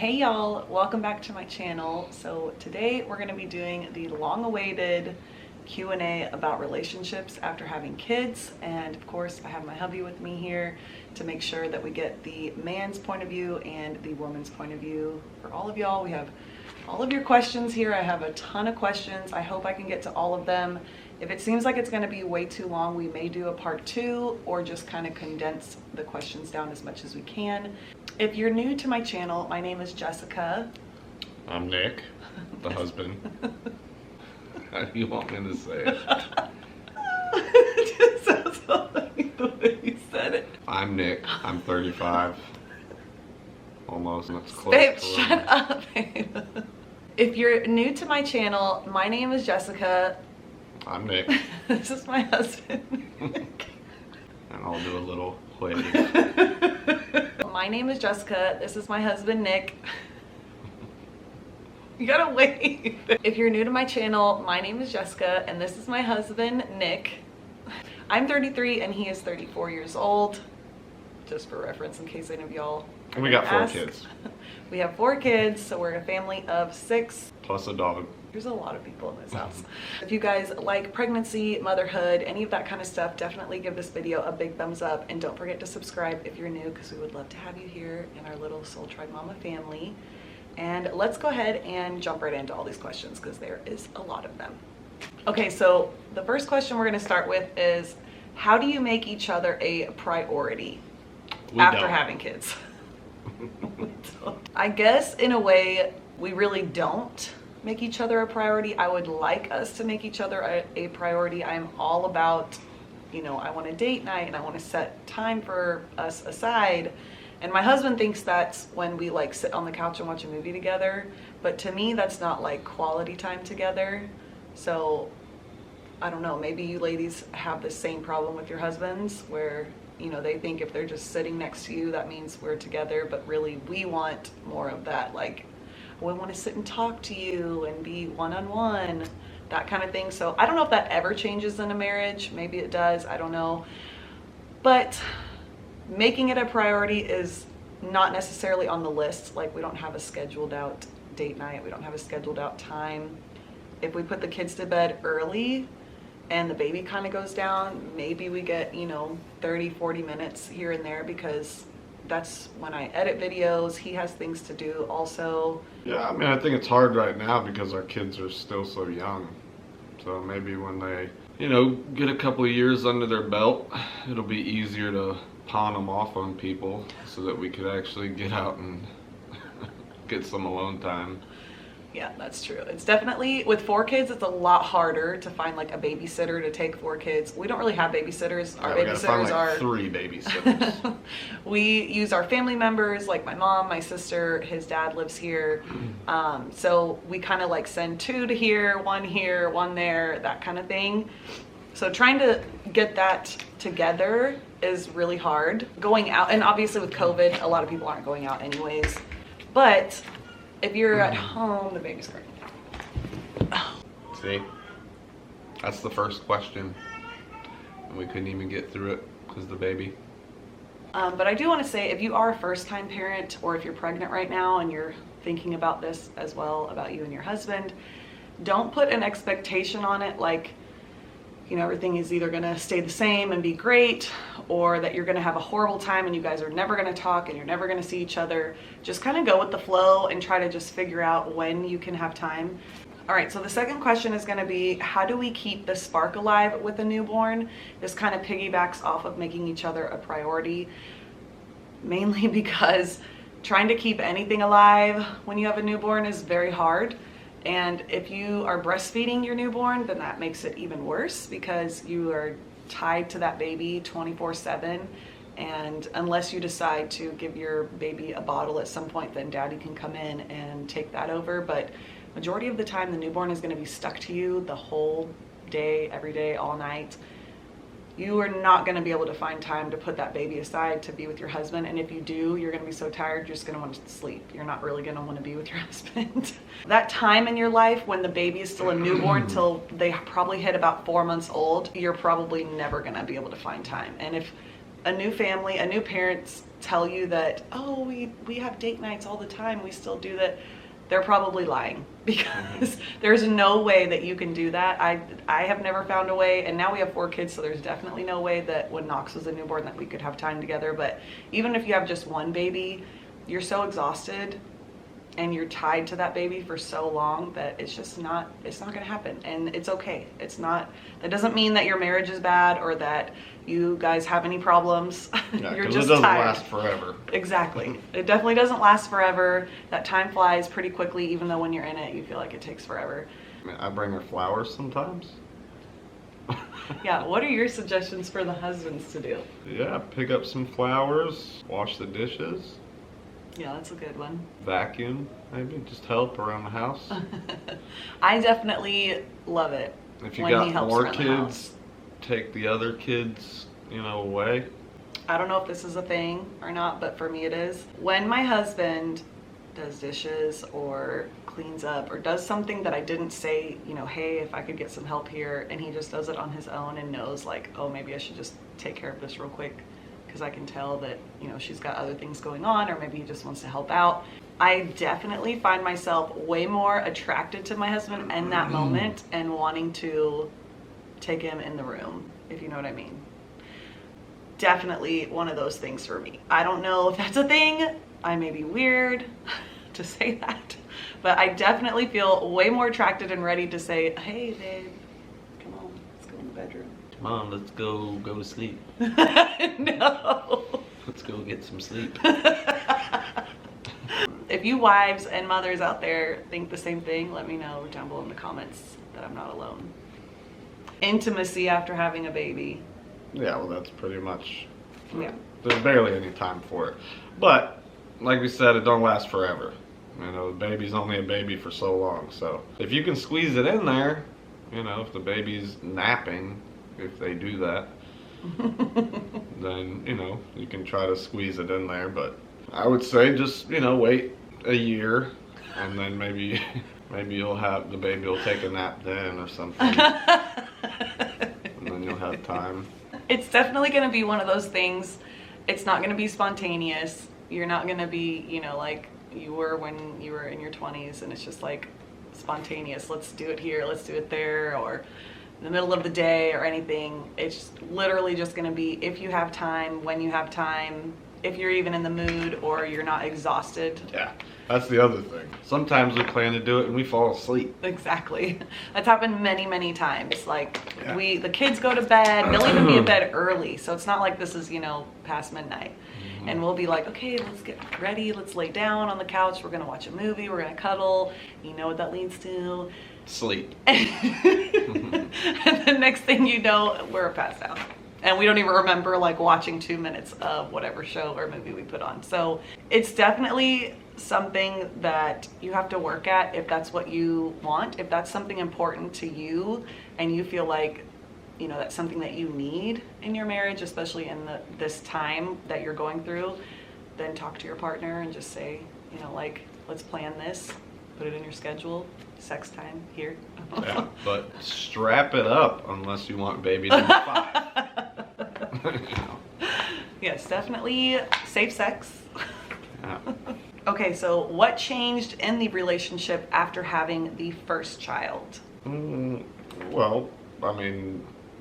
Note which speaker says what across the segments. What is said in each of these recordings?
Speaker 1: Hey y'all, welcome back to my channel. So today we're going to be doing the long-awaited Q&A about relationships after having kids, and of course I have my hubby with me here to make sure that we get the man's point of view and the woman's point of view. For all of y'all, we have all of your questions here. I have a ton of questions. I hope I can get to all of them. If it seems like it's going to be way too long, we may do a part 2 or just kind of condense the questions down as much as we can. If you're new to my channel, my name is Jessica.
Speaker 2: I'm Nick, the husband. How do you want me to say it?
Speaker 1: It just sounds so funny the way you said it.
Speaker 2: I'm Nick. I'm 35. Almost. That's close.
Speaker 1: Babe, shut up, babe. If you're new to my channel, my name is Jessica.
Speaker 2: I'm Nick.
Speaker 1: This is my husband.
Speaker 2: And I'll do a little wave.
Speaker 1: My name is Jessica. This is my husband, Nick. You gotta wait. If you're new to my channel, my name is Jessica, and this is my husband, Nick. I'm 33 and he is 34 years old. Just for reference, in case any of y'all.
Speaker 2: And we got 4 kids.
Speaker 1: We have 4 kids, so we're a family of 6.
Speaker 2: Plus a dog.
Speaker 1: There's a lot of people in this house. If you guys like pregnancy, motherhood, any of that kind of stuff, definitely give this video a big thumbs up, and don't forget to subscribe if you're new, because we would love to have you here in our little Soul Tribe Mama family. And let's go ahead and jump right into all these questions, because there is a lot of them. Okay, so the first question we're going to start with is, how do you make each other a priority after having kids? I guess in a way we really don't make each other a priority. I would like us to make each other a priority. I'm all about, I want a date night and I want to set time for us aside. And my husband thinks that's when we like sit on the couch and watch a movie together. But to me, that's not like quality time together. So I don't know, maybe you ladies have the same problem with your husbands where, they think if they're just sitting next to you, that means we're together. But really, we want more of that, like, we want to sit and talk to you and be one-on-one, that kind of thing. So I don't know if that ever changes in a marriage. Maybe it does, I don't know. But making it a priority is not necessarily on the list. Like, we don't have a scheduled out date night. We don't have a scheduled out time. If we put the kids to bed early and the baby kind of goes down, maybe we get, 30, 40 minutes here and there, because that's when I edit videos. He has things to do also.
Speaker 2: Yeah, I mean, I think it's hard right now because our kids are still so young. So maybe when they, get a couple of years under their belt, it'll be easier to pawn them off on people so that we could actually get out and get some alone time.
Speaker 1: Yeah, that's true. It's definitely, with 4 kids, it's a lot harder to find like a babysitter to take 4 kids. We don't really have babysitters. Our babysitters are
Speaker 2: 3 babysitters.
Speaker 1: We use our family members, like my mom, my sister, his dad lives here. So we kind of like send 2 to here, 1 there, that kind of thing. So trying to get that together is really hard. Going out, and obviously with COVID, a lot of people aren't going out anyways. But if you're at home, the baby's crying.
Speaker 2: See? That's the first question. And we couldn't even get through it because of the baby.
Speaker 1: But I do want to say, if you are a first-time parent, or if you're pregnant right now and you're thinking about this as well, about you and your husband, don't put an expectation on it like, everything is either going to stay the same and be great, or that you're going to have a horrible time and you guys are never going to talk and you're never going to see each other. Just kind of go with the flow and try to just figure out when you can have time. All right, so the second question is going to be, how do we keep the spark alive with a newborn? This kind of piggybacks off of making each other a priority, mainly because trying to keep anything alive when you have a newborn is very hard. And if you are breastfeeding your newborn, then that makes it even worse, because you are tied to that baby 24/7. And unless you decide to give your baby a bottle at some point, then daddy can come in and take that over. But majority of the time, the newborn is going to be stuck to you the whole day, every day, all night. You are not going to be able to find time to put that baby aside to be with your husband. And if you do, you're going to be so tired, you're just going to want to sleep. You're not really going to want to be with your husband. That time in your life when the baby is still a newborn till they probably hit about 4 months old, you're probably never going to be able to find time. And if a new family, a new parents tell you that, oh, we have date nights all the time, we still do that, they're probably lying, because there's no way that you can do that. I have never found a way, and now we have 4 kids, so there's definitely no way that when Knox was a newborn that we could have time together. But even if you have just one baby, you're so exhausted and you're tied to that baby for so long that it's not going to happen, and it's okay. That doesn't mean that your marriage is bad or that you guys have any problems.
Speaker 2: Yeah,
Speaker 1: You're just
Speaker 2: it doesn't
Speaker 1: tired.
Speaker 2: last forever.
Speaker 1: Exactly. It definitely doesn't last forever. That time flies pretty quickly, even though when you're in it, you feel like it takes forever.
Speaker 2: I bring her flowers sometimes.
Speaker 1: Yeah, what are your suggestions for the husbands to do?
Speaker 2: Yeah, pick up some flowers, wash the dishes,
Speaker 1: Yeah, that's a good one.
Speaker 2: vacuum, maybe, just help around the house.
Speaker 1: I definitely love it
Speaker 2: If you
Speaker 1: when he
Speaker 2: got
Speaker 1: helps
Speaker 2: more
Speaker 1: around the house.
Speaker 2: kids, take the other kids, away.
Speaker 1: I don't know if this is a thing or not, but for me it is. When my husband does dishes or cleans up or does something that I didn't say, hey, if I could get some help here, and he just does it on his own and knows like, oh, maybe I should just take care of this real quick because I can tell that, she's got other things going on, or maybe he just wants to help out. I definitely find myself way more attracted to my husband in that moment and wanting to take him in the room, if you know what I mean. Definitely one of those things for me. I don't know if that's a thing. I may be weird to say that, but I definitely feel way more attracted and ready to say, hey babe, come on, let's go in the bedroom.
Speaker 2: Come on, let's go to sleep.
Speaker 1: No.
Speaker 2: Let's go get some sleep.
Speaker 1: If you wives and mothers out there think the same thing, let me know down below in the comments that I'm not alone. Intimacy after having a baby.
Speaker 2: Yeah, well, that's pretty much,
Speaker 1: Yeah.
Speaker 2: there's barely any time for it. But, like we said, it don't last forever. The baby's only a baby for so long. So, if you can squeeze it in there, if the baby's napping, if they do that, then, you can try to squeeze it in there. But I would say just, wait a year, and then maybe the baby will take a nap then or something. And then you'll have time.
Speaker 1: It's definitely going to be one of those things. It's not going to be spontaneous. You're not going to be, like you were when you were in your 20s, and it's just like spontaneous. Let's do it here, let's do it there, or in the middle of the day or anything. It's literally just going to be if you have time, when you have time, if you're even in the mood or you're not exhausted.
Speaker 2: Yeah, that's the other thing. Sometimes we plan to do it and we fall asleep.
Speaker 1: Exactly. That's happened many, many times. Like
Speaker 2: Yeah.
Speaker 1: the kids go to bed, they'll even be in bed early. So it's not like this is, past midnight. And we'll be like, okay, let's get ready. Let's lay down on the couch. We're going to watch a movie. We're going to cuddle. You know what that leads to?
Speaker 2: Sleep.
Speaker 1: And the next thing you know, we're passed out. And we don't even remember like watching 2 minutes of whatever show or movie we put on. So it's definitely something that you have to work at if that's what you want. If that's something important to you and you feel like, that's something that you need in your marriage, especially in this time that you're going through, then talk to your partner and just say, let's plan this, put it in your schedule, sex time here.
Speaker 2: Yeah, but strap it up unless you want baby number 5.
Speaker 1: Yes, definitely safe sex.
Speaker 2: Yeah.
Speaker 1: Okay, so what changed in the relationship after having the first child?
Speaker 2: Well,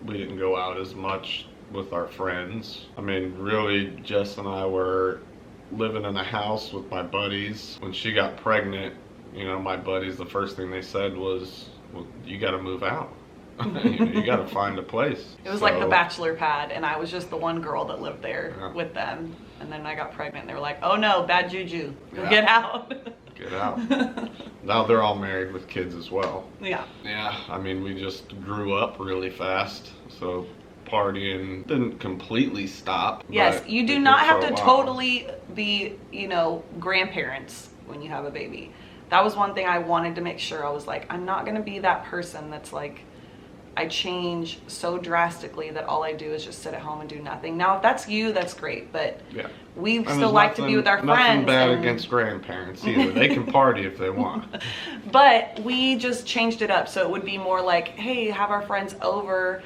Speaker 2: we didn't go out as much with our friends. Really, Jess and I were living in a house with my buddies. When she got pregnant, my buddies, the first thing they said was, well, you got to move out. You got to find a place.
Speaker 1: It was like the bachelor pad, and I was just the one girl that lived there
Speaker 2: Yeah.
Speaker 1: with them. And then I got pregnant, and they were like, oh no, bad juju.
Speaker 2: Yeah.
Speaker 1: Get out.
Speaker 2: Get out. Now they're all married with kids as well.
Speaker 1: Yeah.
Speaker 2: Yeah, we just grew up really fast, so partying didn't completely stop.
Speaker 1: Yes,
Speaker 2: but
Speaker 1: you do
Speaker 2: it
Speaker 1: not
Speaker 2: did
Speaker 1: have
Speaker 2: for
Speaker 1: to
Speaker 2: a while.
Speaker 1: totally be, grandparents when you have a baby. That was one thing I wanted to make sure. I was like, I'm not going to be that person that's like, I change so drastically that all I do is just sit at home and do nothing. Now, if that's you, that's great, but
Speaker 2: Yeah.
Speaker 1: we
Speaker 2: And
Speaker 1: still
Speaker 2: there's
Speaker 1: like to be with our
Speaker 2: nothing
Speaker 1: friends.
Speaker 2: bad
Speaker 1: and-
Speaker 2: against grandparents either. They can party if they want.
Speaker 1: But we just changed it up, so it would be more like, hey, have our friends over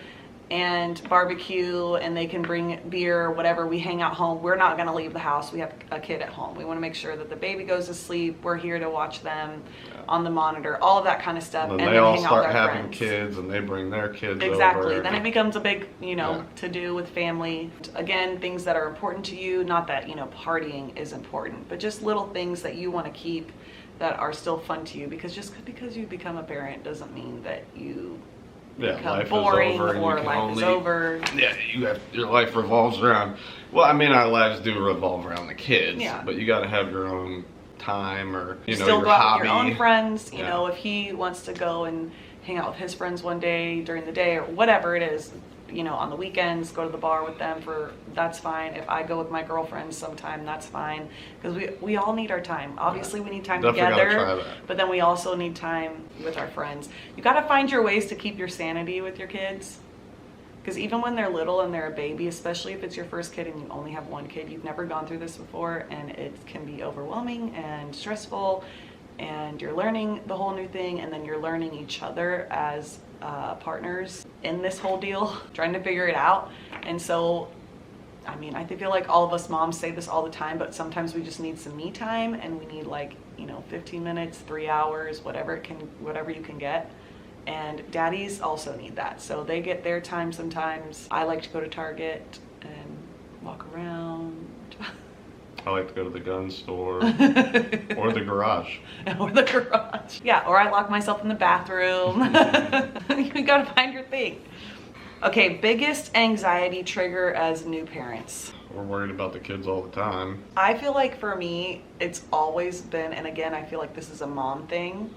Speaker 1: and barbecue, and they can bring beer, whatever. We hang out home. We're not going to leave the house. We have a kid at home. We want to make sure that the baby goes to sleep. We're here to watch them on the monitor, all of that kind of stuff.
Speaker 2: And
Speaker 1: then
Speaker 2: they all
Speaker 1: hang out
Speaker 2: start
Speaker 1: with our
Speaker 2: having
Speaker 1: friends.
Speaker 2: kids, and they bring their kids
Speaker 1: Exactly.
Speaker 2: over.
Speaker 1: Then it becomes a big, to do with family. Again, things that are important to you. Not that, partying is important, but just little things that you want to keep that are still fun to you. Because just because you become a parent doesn't mean that you become
Speaker 2: life
Speaker 1: boring
Speaker 2: is over,
Speaker 1: or life is over.
Speaker 2: Yeah, your life revolves around. Well, I mean, our lives do revolve around the kids.
Speaker 1: Yeah.
Speaker 2: But you got to have your own time, or
Speaker 1: Still
Speaker 2: your
Speaker 1: go out
Speaker 2: hobby.
Speaker 1: with your own friends. You
Speaker 2: Yeah.
Speaker 1: know, if he wants to go and hang out with his friends one day during the day or whatever it is, on the weekends, go to the bar with them that's fine. If I go with my girlfriends sometime, that's fine. Because we all need our time. Obviously, we need time
Speaker 2: Definitely gotta try
Speaker 1: together,
Speaker 2: that.
Speaker 1: but then we also need time with our friends. You got to find your ways to keep your sanity with your kids. Because even when they're little and they're a baby, especially if it's your first kid and you only have one kid, you've never gone through this before, and it can be overwhelming and stressful, and you're learning the whole new thing, and then you're learning each other as partners in this whole deal, trying to figure it out. And so, I feel like all of us moms say this all the time, but sometimes we just need some me time, and we need 15 minutes, 3 hours, whatever you can get. And daddies also need that. So they get their time sometimes. I like to go to Target and walk around.
Speaker 2: I like to go to the gun store or the garage.
Speaker 1: Or the garage. Yeah, or I lock myself in the bathroom. You gotta find your thing. Okay, biggest anxiety trigger as new parents.
Speaker 2: We're worried about the kids all the time.
Speaker 1: I feel like for me, it's always been, and again, I feel like this is a mom thing.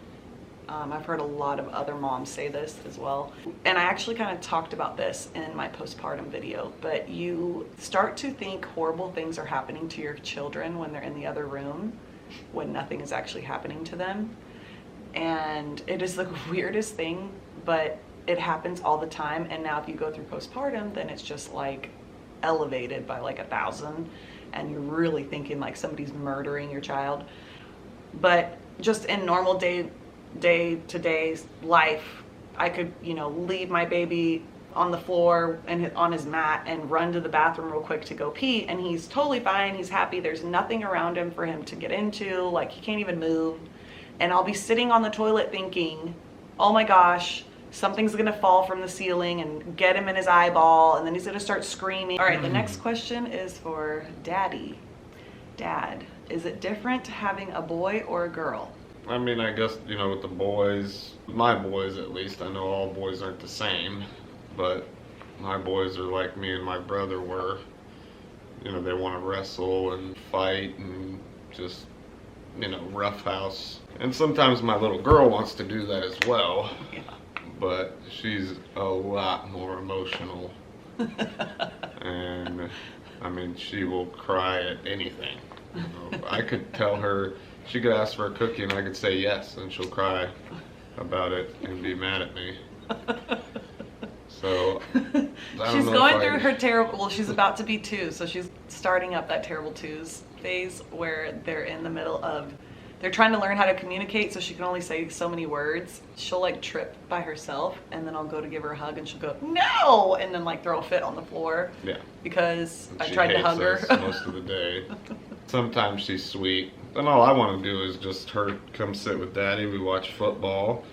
Speaker 1: I've heard a lot of other moms say this as well. And I actually kind of talked about this in my postpartum video, but you start to think horrible things are happening to your children when they're in the other room, when nothing is actually happening to them. And it is the weirdest thing, but it happens all the time. And now if you go through postpartum, then it's just elevated by 1,000, and you're really thinking somebody's murdering your child. But just in normal day-to-day life, I could, leave my baby on the floor and on his mat and run to the bathroom real quick to go pee, and he's totally fine. He's happy. There's nothing around him for him to get into. He can't even move. And I'll be sitting on the toilet thinking, oh my gosh, something's gonna fall from the ceiling and get him in his eyeball, and then he's gonna start screaming. All right, the next question is for Daddy. Dad, is it different having a boy or a girl?
Speaker 2: I guess, with the boys, my boys at least, I know all boys aren't the same, but my boys are like me and my brother were. They want to wrestle and fight and just, roughhouse. And sometimes my little girl wants to do that as well,
Speaker 1: Yeah.
Speaker 2: but she's a lot more emotional. And, she will cry at anything. I could tell her, she could ask for a cookie and I could say yes, and she'll cry about it and be mad at me. So
Speaker 1: She's going through her terrible, well, she's about to be 2, so she's starting up that terrible twos phase where they're in the middle of, they're trying to learn how to communicate, so she can only say so many words. She'll trip by herself, and then I'll go to give her a hug and she'll go, no, and then throw a fit on the floor.
Speaker 2: Yeah.
Speaker 1: Because
Speaker 2: And
Speaker 1: I
Speaker 2: she
Speaker 1: tried to
Speaker 2: hates
Speaker 1: hug her.
Speaker 2: us most of the day. Sometimes she's sweet. Then all I want to do is just her come sit with Daddy. We watch football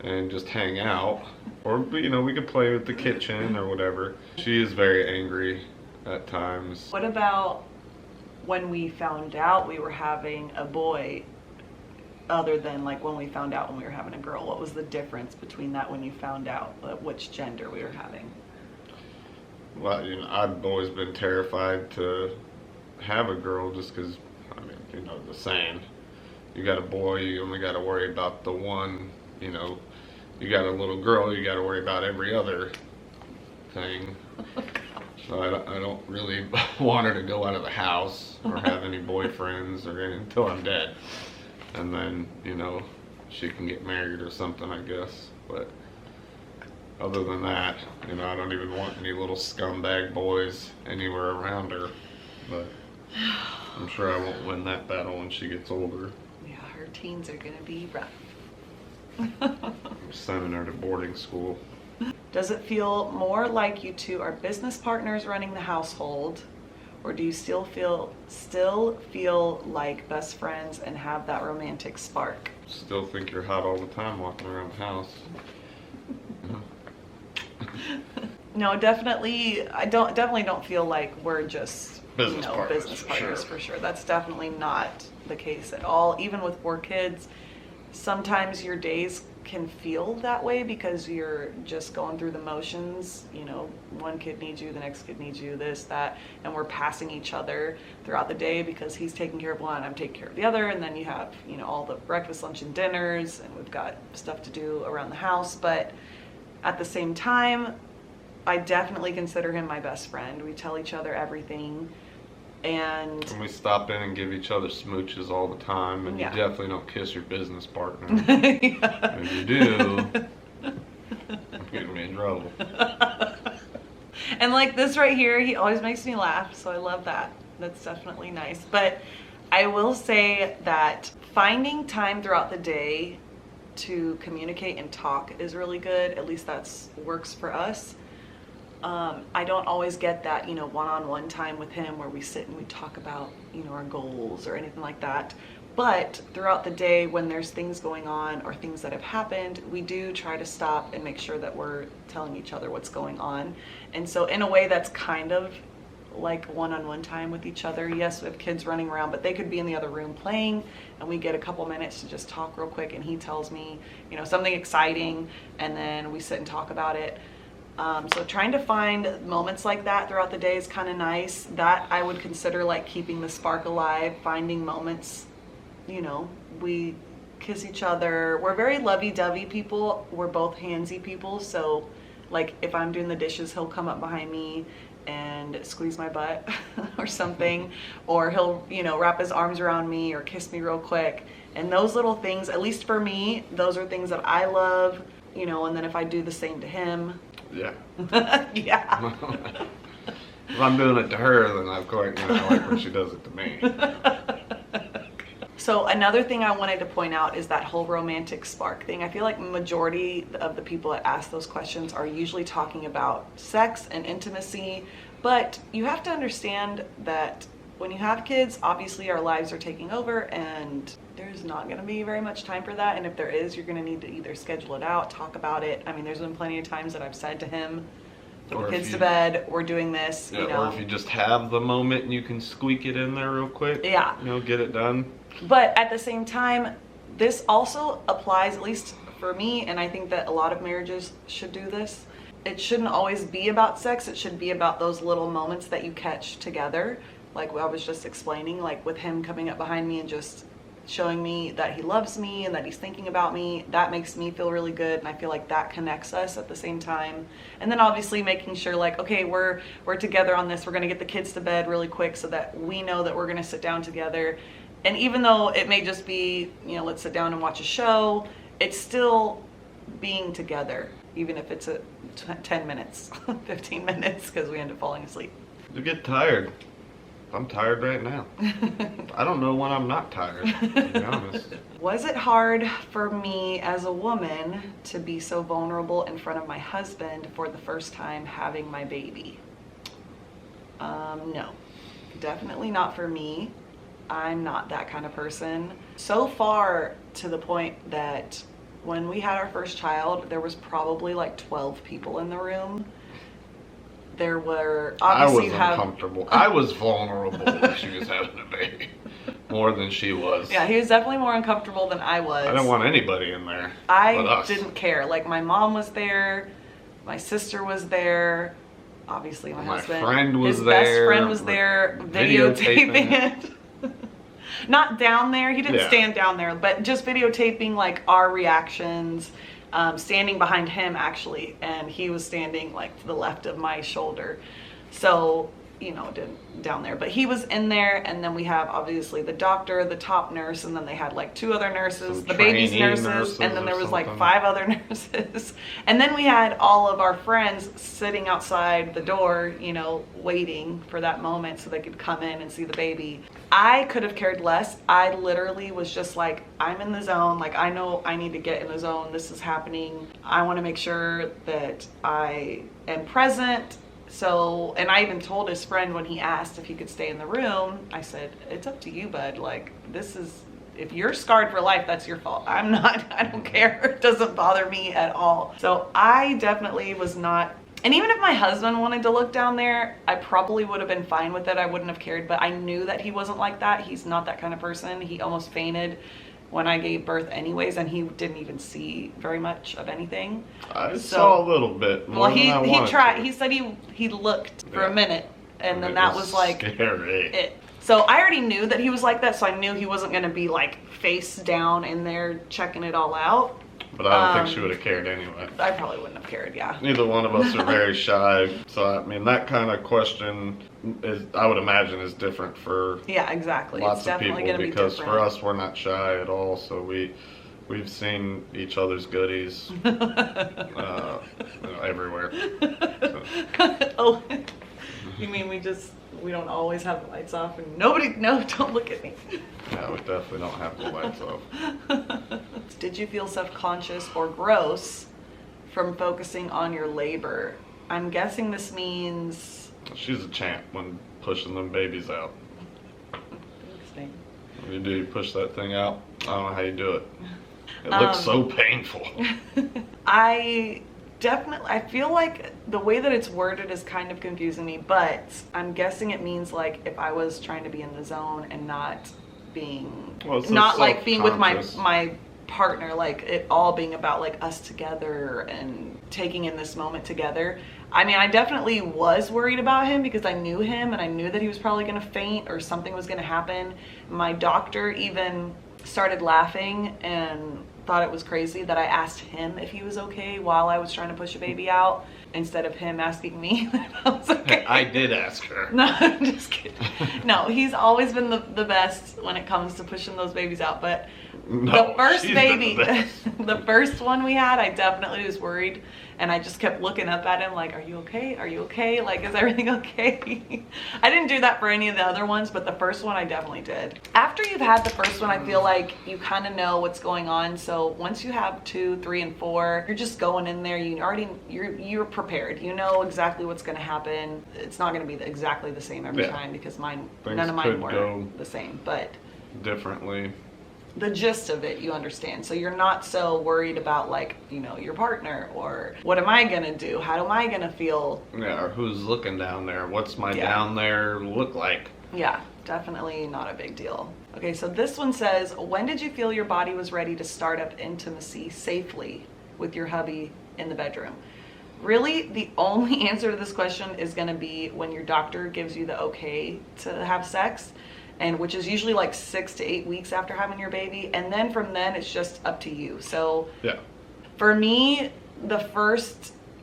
Speaker 2: and just hang out. Or, we could play with the kitchen or whatever. She is very angry at times.
Speaker 1: What about when we found out we were having a boy, other than when we found out when we were having a girl? What was the difference between that when you found out which gender we were having?
Speaker 2: Well, I've always been terrified to have a girl just because, the saying, you got a boy, you only got to worry about the one, you got a little girl, you got to worry about every other thing. So I don't really want her to go out of the house or have any boyfriends or anything until I'm dead. And then, she can get married or something, I guess. But other than that, I don't even want any little scumbag boys anywhere around her. But I'm sure I won't win that battle when she gets older.
Speaker 1: Yeah, her teens are gonna be rough.
Speaker 2: I'm sending her to boarding school.
Speaker 1: Does it feel more like you two are business partners running the household, or do you still feel like best friends and have that romantic spark?
Speaker 2: Still think you're hot all the time walking around the house.
Speaker 1: No, definitely. I definitely don't feel like we're just
Speaker 2: Business partners,
Speaker 1: business
Speaker 2: for
Speaker 1: partners
Speaker 2: sure.
Speaker 1: for sure. That's definitely not the case at all. Even with 4 kids, sometimes your days can feel that way because you're just going through the motions. You know, one kid needs you, the next kid needs you, this, that, and we're passing each other throughout the day because he's taking care of one, I'm taking care of the other, and then you have, you know, all the breakfast, lunch, and dinners, and we've got stuff to do around the house. But at the same time, I definitely consider him my best friend. We tell each other everything. And
Speaker 2: we stop in and give each other smooches all the time, and
Speaker 1: yeah.
Speaker 2: You definitely don't kiss your business partner.
Speaker 1: Yeah.
Speaker 2: If you do, you're getting me in trouble.
Speaker 1: And like this right here, he always makes me laugh, so I love that. That's definitely nice. But I will say that finding time throughout the day to communicate and talk is really good. At least that's works for us. I don't always get that, you know, one-on-one time with him where we sit and we talk about, you know, our goals or anything like that. But throughout the day, when there's things going on or things that have happened, we do try to stop and make sure that we're telling each other what's going on. And so in a way, that's kind of like one-on-one time with each other. Yes, we have kids running around, but they could be in the other room playing, and we get a couple minutes to just talk real quick, and he tells me, you know, something exciting, and then we sit and talk about it. So trying to find moments like that throughout the day is kind of nice. That I would consider like keeping the spark alive, finding moments, you know, we kiss each other. We're very lovey-dovey people. We're both handsy people. So like if I'm doing the dishes, he'll come up behind me and squeeze my butt or something, or he'll, you know, wrap his arms around me or kiss me real quick. And those little things, at least for me, those are things that I love, you know, and then if I do the same to him.
Speaker 2: Yeah.
Speaker 1: Yeah.
Speaker 2: If I'm doing it to her, then of course, you know, I like when she does it to me.
Speaker 1: So another thing I wanted to point out is that whole romantic spark thing. I feel like majority of the people that ask those questions are usually talking about sex and intimacy, but you have to understand that when you have kids, obviously our lives are taking over and there's not going to be very much time for that. And if there is, you're going to need to either schedule it out, talk about it. I mean, there's been plenty of times that I've said to him, put the kids to bed, we're doing this,
Speaker 2: yeah,
Speaker 1: you know.
Speaker 2: Or if you just have the moment and you can squeak it in there real quick.
Speaker 1: Yeah.
Speaker 2: You know, get it done.
Speaker 1: But at the same time, this also applies, at least for me, and I think that a lot of marriages should do this. It shouldn't always be about sex. It should be about those little moments that you catch together. Like I was just explaining, like with him coming up behind me and just showing me that he loves me and that he's thinking about me. That makes me feel really good, and I feel like that connects us at the same time. And then obviously making sure like, okay, we're together on this. We're going to get the kids to bed really quick so that we know that we're going to sit down together. And even though it may just be, you know, let's sit down and watch a show, it's still being together, even if it's 10 minutes, 15 minutes, because we end up falling asleep.
Speaker 2: You get tired. I'm tired right now. I don't know when I'm not tired, to be honest.
Speaker 1: Was it hard for me as a woman to be so vulnerable in front of my husband for the first time having my baby? No, definitely not for me. I'm not that kind of person. So far to the point that when we had our first child, there was probably like 12 people in the room. There were obviously
Speaker 2: I was uncomfortable. I was vulnerable when she was having a baby, more than she was.
Speaker 1: Yeah, he was definitely more uncomfortable than I was.
Speaker 2: I didn't want anybody in there.
Speaker 1: I didn't care. Like my mom was there, my sister was there, obviously my husband.
Speaker 2: His
Speaker 1: best friend was there, videotaping it. Not down there. He didn't stand down there, but just videotaping like our reactions. Standing behind him actually, and he was standing like to the left of my shoulder. So down there, but he was in there. And then we have obviously the doctor, the top nurse, and then they had like 2 other nurses,
Speaker 2: Some
Speaker 1: the baby's nurses, and then there was like 5 other nurses. And then we had all of our friends sitting outside the door, waiting for that moment so they could come in and see the baby. I could have cared less. I literally was just like, I'm in the zone. Like, I know I need to get in the zone. This is happening. I want to make sure that I am present. So, and I even told his friend when he asked if he could stay in the room, I said, it's up to you, bud. Like, if you're scarred for life, that's your fault. I'm not, I don't care. It doesn't bother me at all. So I definitely was not, and even if my husband wanted to look down there, I probably would have been fine with it. I wouldn't have cared, but I knew that he wasn't like that. He's not that kind of person. He almost fainted when I gave birth anyways, and he didn't even see very much of anything.
Speaker 2: I saw a little bit more
Speaker 1: he
Speaker 2: than I wanted
Speaker 1: tried
Speaker 2: to.
Speaker 1: He said he looked for a minute, and then
Speaker 2: it
Speaker 1: that was like
Speaker 2: scary.
Speaker 1: it. So I already knew that he was like that, so I knew he wasn't going to be like face down in there checking it all out.
Speaker 2: But I don't think she would have cared anyway.
Speaker 1: I probably wouldn't have cared, yeah.
Speaker 2: Neither one of us are very shy, so I mean that kind of question is, I would imagine, is different for
Speaker 1: exactly.
Speaker 2: lots
Speaker 1: It's
Speaker 2: of
Speaker 1: definitely
Speaker 2: people,
Speaker 1: going to be
Speaker 2: because
Speaker 1: different.
Speaker 2: for us we're not shy at all. So we've seen each other's goodies everywhere. So.
Speaker 1: Oh, you mean we don't always have the lights off and don't look at me.
Speaker 2: Yeah, we definitely don't have the lights off.
Speaker 1: Did you feel self-conscious or gross from focusing on your labor? I'm guessing this means...
Speaker 2: She's a champ when pushing them babies out.
Speaker 1: Interesting.
Speaker 2: When you push that thing out, I don't know how you do it. It looks so painful.
Speaker 1: I feel like the way that it's worded is kind of confusing me, but I'm guessing it means like if I was trying to be in the zone and not being, not like being with my partner, like it all being about like us together and taking in this moment together. I mean, I definitely was worried about him because I knew him and I knew that he was probably going to faint or something was going to happen. My doctor even started laughing and thought it was crazy that I asked him if he was okay while I was trying to push a baby out instead of him asking me if I was okay.
Speaker 2: I did ask her.
Speaker 1: No, I'm just kidding. No, he's always been the best when it comes to pushing those babies out, but the first baby, the first one we had, I definitely was worried, and I just kept looking up at him like, are you okay? Are you okay? Like, is everything okay? I didn't do that for any of the other ones, but the first one I definitely did. After you've had the first one, I feel like you kind of know what's going on. So once you have 2, 3, and 4, you're just going in there. You're prepared. You know exactly what's going to happen. It's not going to be exactly the same every time because none of mine were the same, but
Speaker 2: differently.
Speaker 1: The gist of it you understand, so you're not so worried about like your partner or what am I gonna do, how am I gonna feel,
Speaker 2: or who's looking down there, what's my down there look like.
Speaker 1: Definitely not a big deal. Okay, so this one says, when did you feel your body was ready to start up intimacy safely with your hubby in the bedroom? Really, the only answer to this question is going to be when your doctor gives you the okay to have sex, and which is usually like 6 to 8 weeks after having your baby, and then from then it's just up to you. So for me,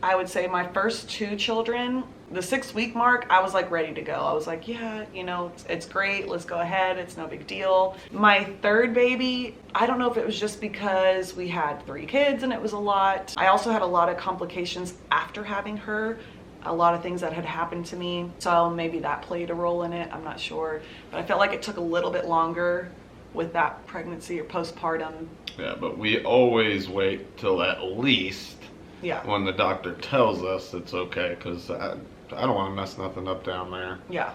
Speaker 1: I would say my first 2 children, the 6-week mark, I was like ready to go. I was like, it's great, let's go ahead, it's no big deal. My 3rd baby, I don't know if it was just because we had 3 kids and it was a lot. I also had a lot of complications after having her, a lot of things that had happened to me, so maybe that played a role in it, I'm not sure. But I felt like it took a little bit longer with that pregnancy or postpartum.
Speaker 2: Yeah, but we always wait till at least when the doctor tells us it's okay, because I don't want to mess nothing up down there. Yeah.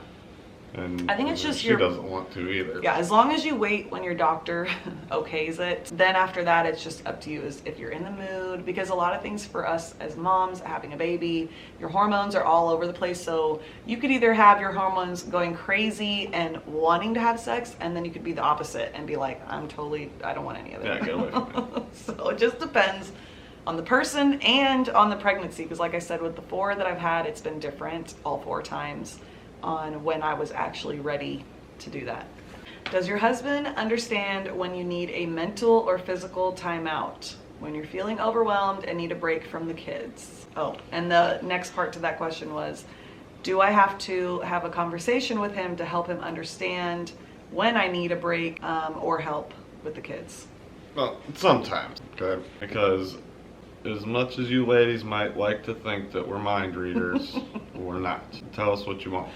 Speaker 2: And I think it's just she doesn't want to either. Yeah, as long as you wait when your doctor okays it, then after that it's just up to you as if you're in the mood, because a lot of things for us as moms, having a baby, your hormones are all over the place. So you could either have your hormones going crazy and wanting to have sex, and then you could be the opposite and be like, I don't want any of it. Yeah, get away from me. So it just depends on the person and on the pregnancy, because like I said, with the 4 that I've had, it's been different all 4 times on when I was actually ready to do that. Does your husband understand when you need a mental or physical timeout? When you're feeling overwhelmed and need a break from the kids? Oh, and the next part to that question was,
Speaker 1: Do I have to have a conversation with him to help him understand when I need a break or help with the kids?
Speaker 2: Well, sometimes, okay? Because as much as you ladies might like to think that we're mind readers, we're not. Tell us what you want.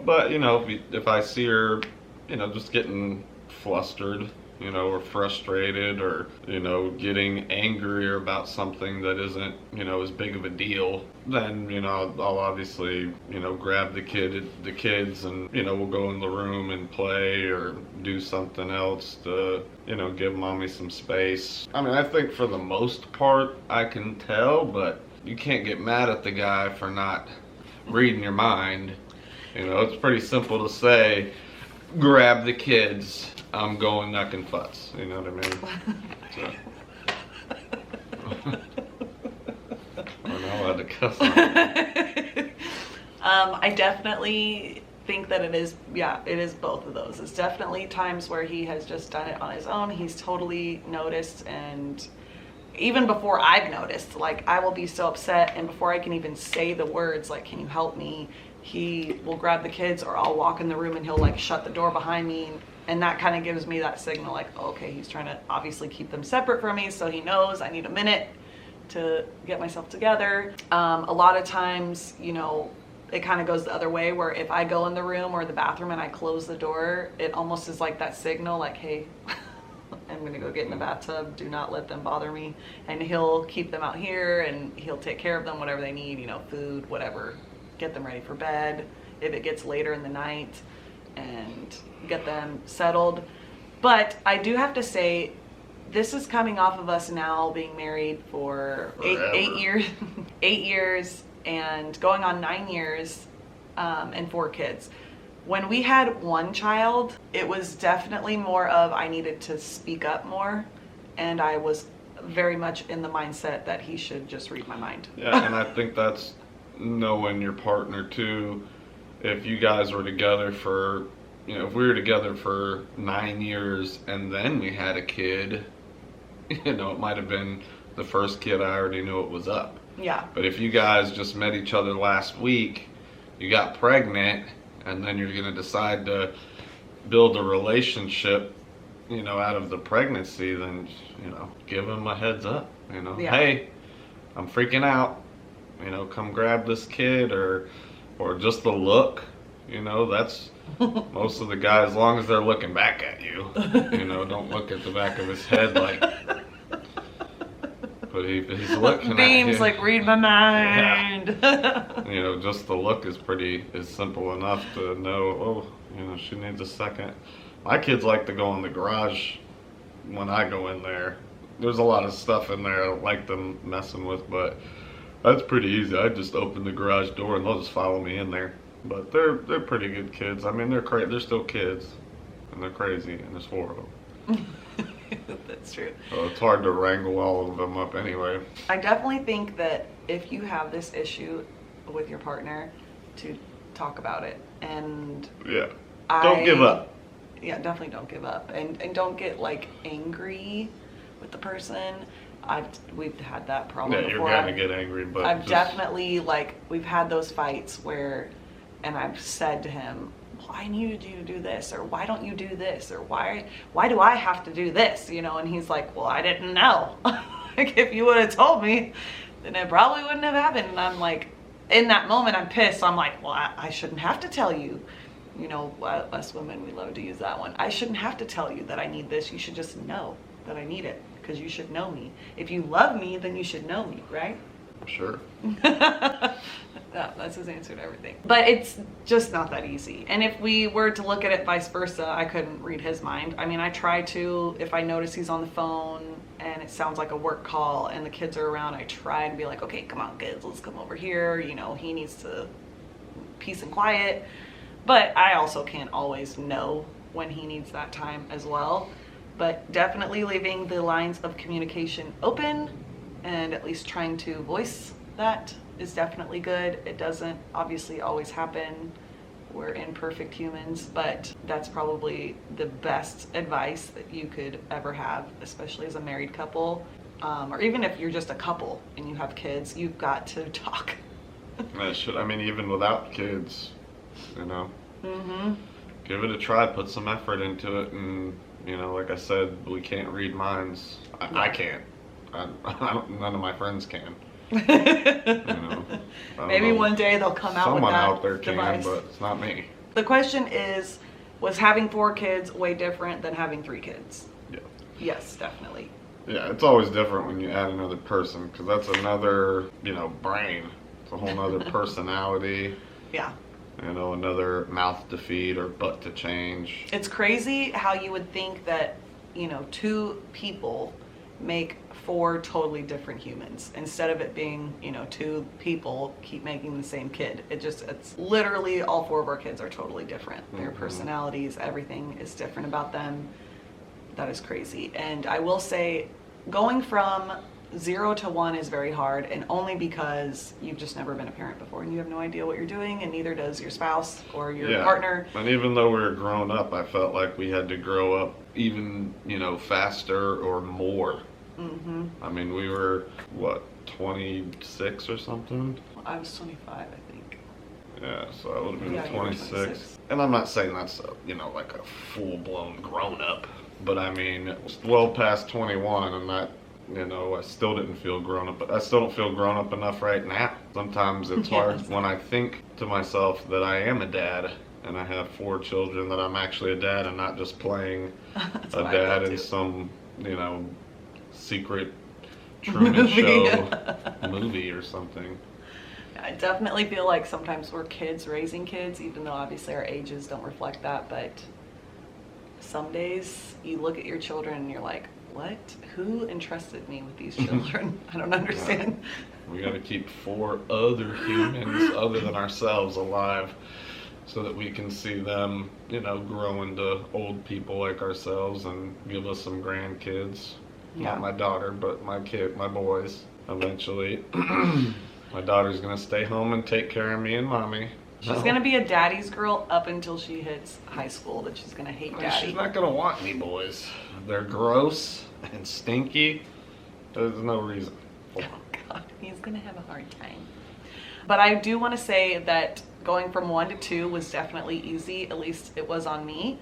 Speaker 2: But, you know, if I see her, you know, just getting flustered, you know, or frustrated, or, you know, getting angrier about something that isn't, you know, as big of a deal, then, you know, I'll obviously, you know, grab the kids and, you know, we'll go in the room and play or do something else to, you know, give mommy some space. I mean, I think for the most part I can tell, but you can't get mad at the guy for not reading your mind. You know, it's pretty simple to say, grab the kids, I'm going knuck and futz. You know what I mean? So. We're not allowed to cuss on it.
Speaker 1: I definitely think that it is both of those. It's definitely times where he has just done it on his own. He's totally noticed, and even before I've noticed, like, I will be so upset, and before I can even say the words, like, can you help me, he will grab the kids, or I'll walk in the room and he'll like shut the door behind me, and that kind of gives me that signal, like, oh, okay, he's trying to obviously keep them separate from me, so he knows I need a minute to get myself together. A lot of times, you know, it kind of goes the other way, where if I go in the room or the bathroom and I close the door, it almost is like that signal, like, hey, I'm gonna go get in the bathtub, do not let them bother me. And he'll keep them out here and he'll take care of them, whatever they need, you know, food, whatever, get them ready for bed if it gets later in the night, and get them settled. But I do have to say, this is coming off of us now being married for eight years, 8 years, and going on 9 years, and 4 kids. When we had one child, it was definitely more of I needed to speak up more, and I was very much in the mindset that he should just read my mind.
Speaker 2: Yeah, and I think that's knowing your partner too. If you guys were together for, you know, if we were together for 9 years and then we had a kid, you know, it might have been the first kid, I already knew it was up.
Speaker 1: Yeah.
Speaker 2: But if you guys just met each other last week, you got pregnant, and then you're going to decide to build a relationship, you know, out of the pregnancy, then, you know, give him a heads up, you know,
Speaker 1: yeah.
Speaker 2: Hey, I'm freaking out, you know, come grab this kid, or just the look, you know, that's most of the guys, as long as they're looking back at you, you know, don't look at the back of his head like, but he's looking
Speaker 1: Beams
Speaker 2: at you.
Speaker 1: like, read my mind.
Speaker 2: Yeah. You know, just the look is simple enough to know, oh, you know, she needs a second. My kids like to go in the garage when I go in there. There's a lot of stuff in there I don't like them messing with, but that's pretty easy. I just open the garage door and they'll just follow me in there. But they're pretty good kids. I mean, they're still kids, and they're crazy, and there's 4 of them.
Speaker 1: That's true.
Speaker 2: So it's hard to wrangle all of them up anyway.
Speaker 1: I definitely think that if you have this issue with your partner, to talk about it. And
Speaker 2: yeah, don't give up.
Speaker 1: Yeah, definitely don't give up, and don't get like angry with the person. We've had that problem before.
Speaker 2: You're gonna get angry, but
Speaker 1: I've definitely, like, we've had those fights where, and I've said to him, well, I need you to do this, or why don't you do this, or why do I have to do this, you know? And he's like, well, I didn't know. Like, if you would have told me, then it probably wouldn't have happened. And I'm like, in that moment, I'm pissed. I'm like, well, I shouldn't have to tell you. You know, us women, we love to use that one. I shouldn't have to tell you that I need this. You should just know that I need it, because you should know me. If you love me, then you should know me, right?
Speaker 2: Sure.
Speaker 1: That's his answer to everything. But it's just not that easy. And if we were to look at it vice versa, I couldn't read his mind. I mean, I try to, if I notice he's on the phone and it sounds like a work call and the kids are around, I try to be like, okay, come on, kids, let's come over here. You know, he needs to peace and quiet. But I also can't always know when he needs that time as well. But definitely leaving the lines of communication open and at least trying to voice that is definitely good. It doesn't obviously always happen. We're imperfect humans, but that's probably the best advice that you could ever have, especially as a married couple. Or even if you're just a couple and you have kids, you've got to talk.
Speaker 2: I mean, even without kids, you know. Give it a try, put some effort into it, and, you know, like I said, we can't read minds. I can't. None of my friends can. You know,
Speaker 1: maybe one day they'll come out with that
Speaker 2: someone out there can,
Speaker 1: device.
Speaker 2: but it's not me.
Speaker 1: The question is, was having 4 kids way different than having 3 kids?
Speaker 2: Yeah.
Speaker 1: Yes, definitely.
Speaker 2: Yeah, it's always different when you add another person, because that's another, you know, brain. It's a whole other personality.
Speaker 1: Yeah.
Speaker 2: You know, another mouth to feed or butt to change.
Speaker 1: It's crazy how you would think that, you know, 2 people make 4 totally different humans instead of it being, you know, 2 people keep making the same kid. It's literally all 4 of our kids are totally different. Their personalities, everything is different about them. That is crazy. And I will say, going from 0 to 1 is very hard, and only because you've just never been a parent before and you have no idea what you're doing, and neither does your spouse or your partner.
Speaker 2: And even though we were grown up, I felt like we had to grow up even, you know, faster or more. I mean, we were, what, 26 or something?
Speaker 1: I was 25, I think.
Speaker 2: Yeah, so I would have been
Speaker 1: Yeah, you were
Speaker 2: 26.
Speaker 1: 26.
Speaker 2: And I'm not saying that's, you know, like a full-blown grown-up. But I mean, it was well past 21, and that, you know, I still didn't feel grown up. But I still don't feel grown up enough right now. Sometimes it's hard when I think to myself that I am a dad, and I have 4 children, that I'm actually a dad and not just playing a dad in some, you know, secret Truman Show movie or something.
Speaker 1: I definitely feel like sometimes we're kids raising kids, even though obviously our ages don't reflect that. But some days you look at your children and you're like, what? Who entrusted me with these children? I don't understand.
Speaker 2: We got to keep 4 other humans other than ourselves alive so that we can see them, you know, grow into old people like ourselves and give us some grandkids.
Speaker 1: Yeah.
Speaker 2: Not my daughter, but my boys, eventually. My daughter's going to stay home and take care of me and mommy.
Speaker 1: She's going to be a daddy's girl up until she hits high school, that she's going to hate daddy.
Speaker 2: She's not going to want any boys. They're gross and stinky. There's no reason for them.
Speaker 1: Oh God, he's going to have a hard time. But I do want to say that going from 1 to 2 was definitely easy. At least it was on me.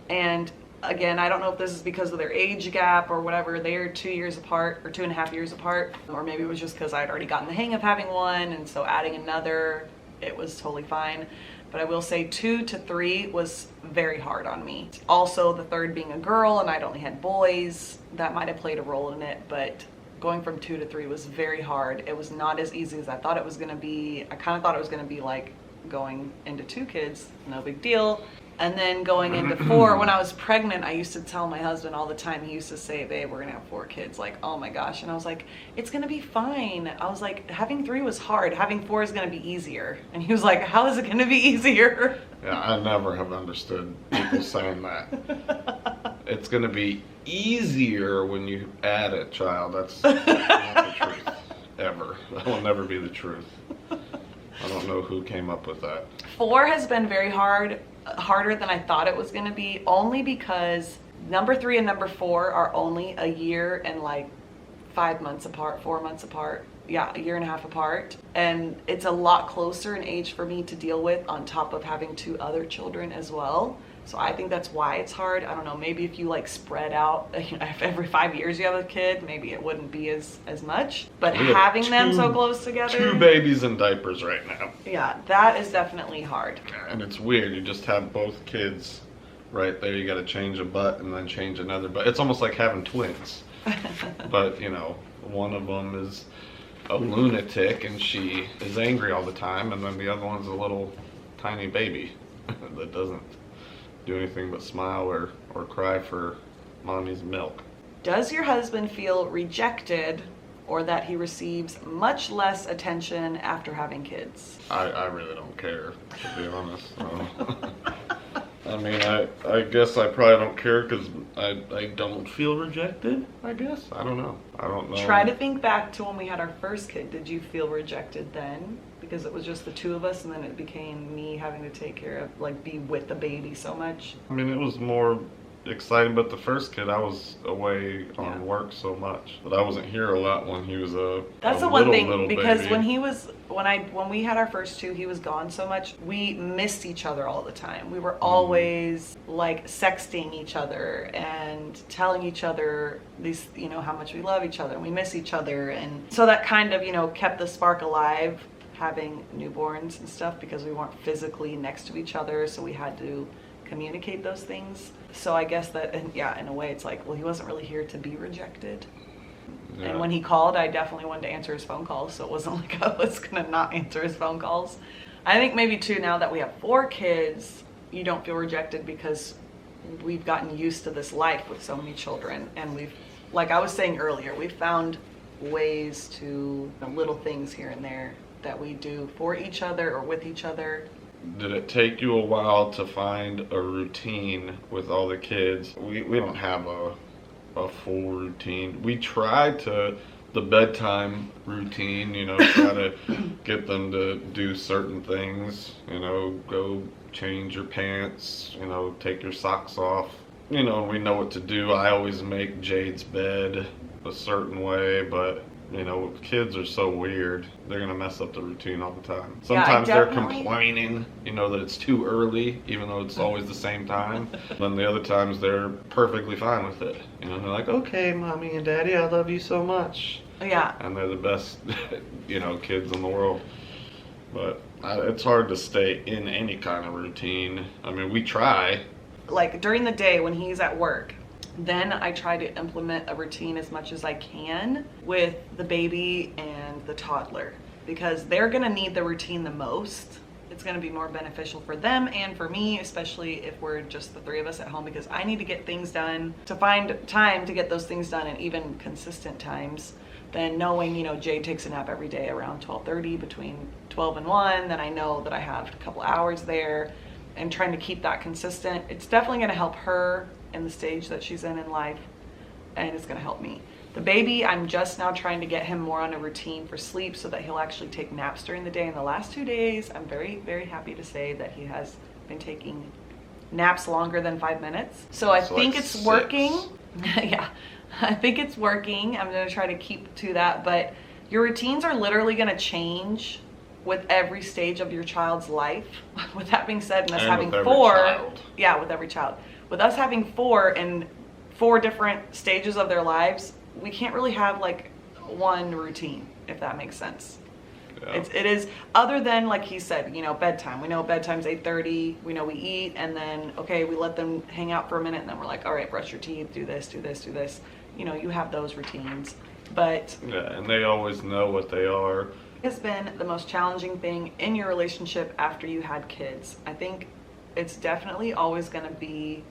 Speaker 1: And again, I don't know if this is because of their age gap or whatever. They are 2 years apart, or 2.5 years apart. Or maybe it was just because I'd already gotten the hang of having one, and so adding another, it was totally fine. But I will say 2 to 3 was very hard on me. Also, the third being a girl and I'd only had boys, that might have played a role in it. But going from 2 to 3 was very hard. It was not as easy as I thought it was going to be. I kind of thought it was going to be like going into 2 kids, no big deal. And then going into 4, when I was pregnant, I used to tell my husband all the time, he used to say, babe, we're gonna have 4 kids. Like, oh my gosh. And I was like, it's gonna be fine. I was like, having 3 was hard. Having 4 is gonna be easier. And he was like, how is it gonna be easier?
Speaker 2: Yeah, I never have understood people saying that. It's gonna be easier when you add a child. That's not the truth, ever. That will never be the truth. I don't know who came up with that.
Speaker 1: 4 has been very hard. Harder than I thought it was going to be, only because number 3 and number 4 are only a year and like 5 months apart, 4 months apart. Yeah, a year and a half apart. And it's a lot closer in age for me to deal with, on top of having 2 other children as well. So I think that's why it's hard. I don't know, maybe if you like spread out, you know, if every 5 years you have a kid, maybe it wouldn't be as much. But having them so close together.
Speaker 2: 2 babies in diapers right now.
Speaker 1: Yeah, that is definitely hard.
Speaker 2: And it's weird, you just have both kids right there. You got to change a butt and then change another butt. It's almost like having twins. But, you know, one of them is a lunatic and she is angry all the time, and then the other one's a little tiny baby that doesn't do anything but smile or cry for mommy's milk.
Speaker 1: Does your husband feel rejected, or that he receives much less attention after having kids?
Speaker 2: I really don't care, to be honest. I mean, I guess I probably don't care because I don't feel rejected, I guess. I don't know.
Speaker 1: Try to think back to when we had our first kid. Did you feel rejected then? Because it was just the 2 of us, and then it became me having to take care of, like, be with the baby so much.
Speaker 2: I mean, it was more, exciting. But the first kid, I was away on work so much, but I wasn't here a lot when he was
Speaker 1: That's
Speaker 2: a
Speaker 1: the one thing,
Speaker 2: little
Speaker 1: because
Speaker 2: baby.
Speaker 1: when we had our first two, he was gone so much. We missed each other all the time. We were always like sexting each other and telling each other these, you know, how much we love each other and we miss each other. And so that kind of, you know, kept the spark alive, having newborns and stuff, because we weren't physically next to each other. So we had to communicate those things. So I guess that, and yeah, in a way it's like, well, he wasn't really here to be rejected.
Speaker 2: Yeah.
Speaker 1: And when he called, I definitely wanted to answer his phone calls, so it wasn't like I was gonna not answer his phone calls. I think maybe too, now that we have 4 kids, you don't feel rejected because we've gotten used to this life with so many children, and we've, like I was saying earlier, we've found ways to, you know, little things here and there that we do for each other or with each other.
Speaker 2: Did it take you a while to find a routine with all the kids? We don't have a full routine. We tried the bedtime routine, you know, try to get them to do certain things, you know, go change your pants, you know, take your socks off. You know, we know what to do. I always make Jade's bed a certain way, but you know, kids are so weird. They're gonna mess up the routine all the time. Sometimes they're complaining, you know, that it's too early, even though it's always the same time. Then the other times they're perfectly fine with it. You know, they're like, okay, mommy and daddy, I love you so much.
Speaker 1: Yeah.
Speaker 2: And they're the best, you know, kids in the world. But it's hard to stay in any kind of routine. I mean, we try.
Speaker 1: Like during the day when he's at work, then I try to implement a routine as much as I can with the baby and the toddler, because they're gonna need the routine the most. It's gonna be more beneficial for them and for me, especially if we're just the 3 of us at home, because I need to get things done, to find time to get those things done, and even consistent times. Then knowing, you know, Jade takes a nap every day around 12:30, between 12 and 1, then I know that I have a couple hours there, and trying to keep that consistent. It's definitely gonna help her in the stage that she's in life, and it's gonna help me. The baby, I'm just now trying to get him more on a routine for sleep so that he'll actually take naps during the day. In the last 2 days, I'm very, very happy to say that he has been taking naps longer than 5 minutes. So I think
Speaker 2: like
Speaker 1: it's
Speaker 2: 6.
Speaker 1: working. Yeah, I think it's working. I'm gonna try to keep to that, but your routines are literally gonna change with every stage of your child's life. With that being said, and us having 4, yeah, with every child. With us having 4 and 4 different stages of their lives, we can't really have like one routine, if that makes sense. Yeah. It is, other than like he said, you know, bedtime. We know bedtime's 8:30. We know we eat, and then okay, we let them hang out for a minute, and then we're like, all right, brush your teeth, do this, do this, do this. You know, you have those routines, but
Speaker 2: yeah, and they always know what they are.
Speaker 1: Has been the most challenging thing in your relationship after you had kids? I think it's definitely always going to be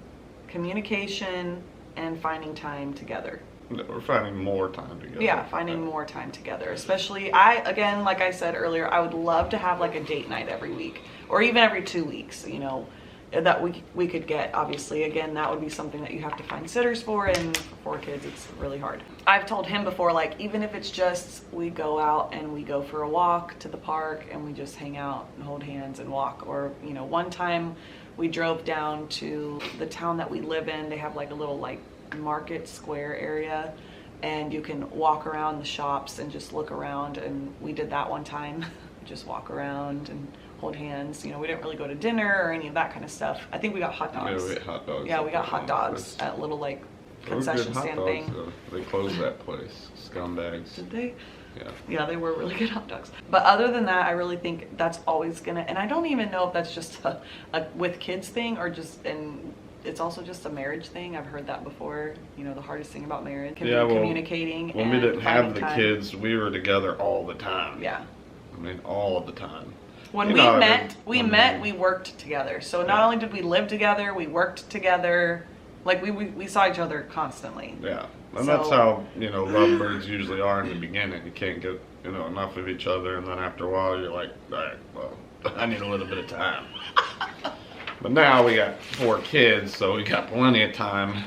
Speaker 1: communication and finding time together.
Speaker 2: We're finding more time together.
Speaker 1: Yeah, finding more time together. Especially, again, like I said earlier, I would love to have like a date night every week, or even every 2 weeks, you know, that we could get. Obviously, again, that would be something that you have to find sitters for, and for 4 kids, it's really hard. I've told him before, like, even if it's just we go out and we go for a walk to the park and we just hang out and hold hands and walk. Or, you know, one time we drove down to the town that we live in. They have like a little like market square area, and you can walk around the shops and just look around, and we did that one time. Just walk around and hold hands. You know, we didn't really go to dinner or any of that kind of stuff. I think we got hot dogs.
Speaker 2: Yeah, we got hot dogs.
Speaker 1: Yeah, we got hot dogs at a little like concession stand thing.
Speaker 2: They closed that place. Scumbags.
Speaker 1: Did they?
Speaker 2: Yeah.
Speaker 1: Yeah, they were really good hot dogs. But other than that, I really think that's always gonna, and I don't even know if that's just a with kids thing, or just, and it's also just a marriage thing. I've heard that before. You know, the hardest thing about marriage can be communicating.
Speaker 2: When we didn't have the kids, we were together all the time.
Speaker 1: Yeah.
Speaker 2: I mean, all of the time.
Speaker 1: When we worked together. So not only did we live together, we worked together. Like we saw each other constantly.
Speaker 2: Yeah. And that's how, you know, lovebirds usually are in the beginning. You can't get, you know, enough of each other, and then after a while you're like, all right, well, I need a little bit of time. But now we got 4 kids, so we got plenty of time.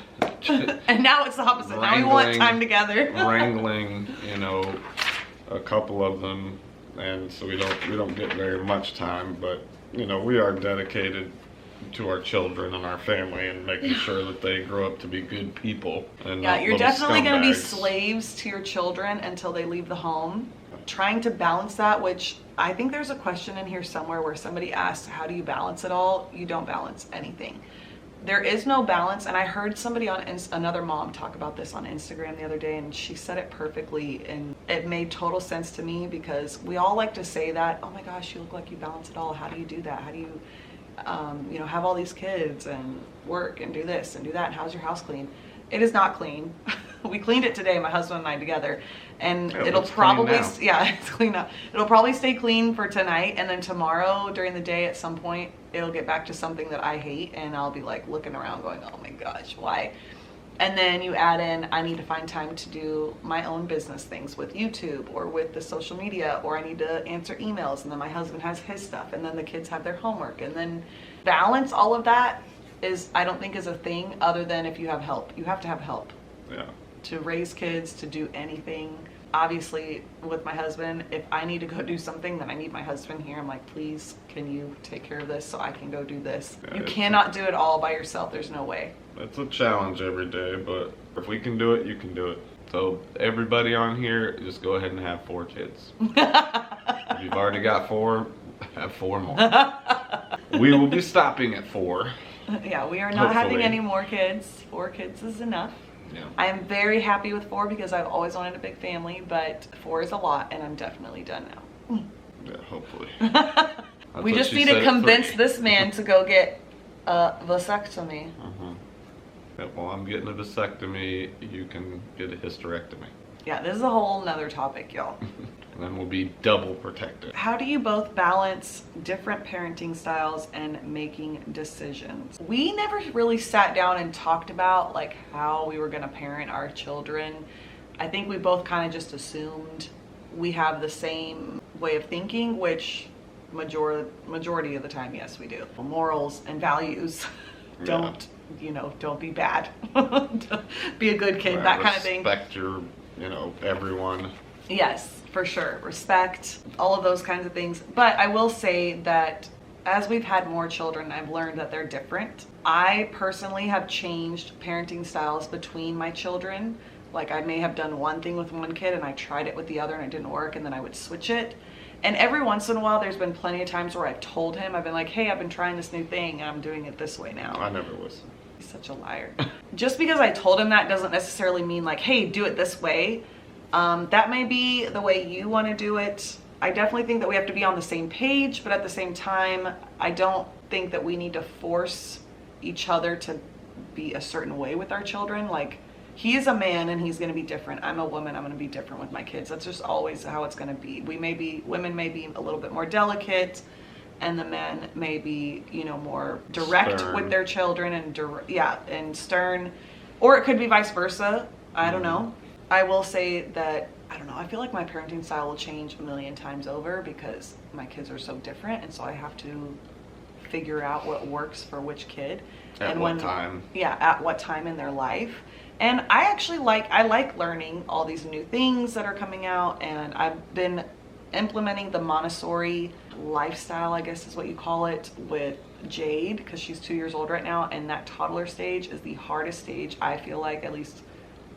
Speaker 1: And now it's the opposite. Now we want time together.
Speaker 2: Wrangling, you know, a couple of them, and so we don't get very much time. But you know, we are dedicated to our children and our family and making sure that they grow up to be good people. And
Speaker 1: Yeah,
Speaker 2: not
Speaker 1: you're
Speaker 2: little
Speaker 1: definitely going to be
Speaker 2: scumbags.
Speaker 1: slaves to your children until they leave the home. Trying to balance that, which I think there's a question in here somewhere where somebody asked, how do you balance it all? You don't balance anything. There is no balance. And I heard somebody on another mom talk about this on Instagram the other day, and she said it perfectly, and it made total sense to me, because we all like to say that, oh my gosh, you look like you balance it all. How do you do that? How do you have all these kids and work and do this and do that, and how's your house clean? It is not clean. We cleaned it today, my husband and I together, and it'll probably, it's clean now. It'll probably stay clean for tonight, and then tomorrow during the day at some point, it'll get back to something that I hate, and I'll be like looking around going, oh my gosh, why? And then you add in, I need to find time to do my own business things with YouTube or with the social media, or I need to answer emails, and then my husband has his stuff, and then the kids have their homework, and then balance all of that is, I don't think is a thing, other than if you have help. You have to have help.
Speaker 2: Yeah.
Speaker 1: To raise kids, to do anything. Obviously, with my husband, if I need to go do something, then I need my husband here. I'm like, please, can you take care of this so I can go do this?
Speaker 2: Yeah,
Speaker 1: you cannot do it all by yourself. There's no way.
Speaker 2: It's a challenge every day, but if we can do it, you can do it. So everybody on here, just go ahead and have 4 kids. If you've already got 4, have 4 more. We will be stopping at 4.
Speaker 1: Yeah, we are not having
Speaker 2: Hopefully.
Speaker 1: any more kids. 4 kids is enough.
Speaker 2: Yeah.
Speaker 1: I am very happy with 4 because I've always wanted a big family, but 4 is a lot, and I'm definitely done now.
Speaker 2: Yeah, hopefully.
Speaker 1: We
Speaker 2: what
Speaker 1: just
Speaker 2: she
Speaker 1: need
Speaker 2: said
Speaker 1: to
Speaker 2: at
Speaker 1: convince
Speaker 2: 3.
Speaker 1: this man to go get a vasectomy.
Speaker 2: Yeah, well, I'm getting a vasectomy. You can get a hysterectomy.
Speaker 1: Yeah, this is a whole nother topic, y'all.
Speaker 2: And then we'll be double protected.
Speaker 1: How do you both balance different parenting styles and making decisions? We never really sat down and talked about like how we were going to parent our children. I think we both kind of just assumed we have the same way of thinking, which majority of the time, yes, we do. Morals and values. Don't be bad. Be a good kid,
Speaker 2: Right,
Speaker 1: that kind of thing.
Speaker 2: Respect your, everyone.
Speaker 1: Yes, for sure. Respect, all of those kinds of things. But I will say that as we've had more children, I've learned that they're different. I personally have changed parenting styles between my children. Like I may have done one thing with one kid and I tried it with the other and it didn't work, and then I would switch it. And every once in a while, there's been plenty of times where I've told him, I've been like, hey, I've been trying this new thing and I'm doing it this way now.
Speaker 2: I never listen.
Speaker 1: He's such a liar. Just because I told him that doesn't necessarily mean like, hey, do it this way. That may be the way you want to do it. I definitely think that we have to be on the same page, but at the same time, I don't think that we need to force each other to be a certain way with our children. Like, he is a man and he's going to be different. I'm a woman, I'm going to be different with my kids. That's just always how it's going to be. Women may be a little bit more delicate, and the men may be, more direct
Speaker 2: Stern.
Speaker 1: with their children and stern, or it could be vice versa. I don't know. I will say that, I don't know, I feel like my parenting style will change a million times over because my kids are so different, and so I have to figure out what works for which kid.
Speaker 2: At what time.
Speaker 1: Yeah, at what time in their life. And I actually like learning all these new things that are coming out, and I've been implementing the Montessori lifestyle, I guess is what you call it, with Jade, because she's 2 years old right now, and that toddler stage is the hardest stage, I feel like. At least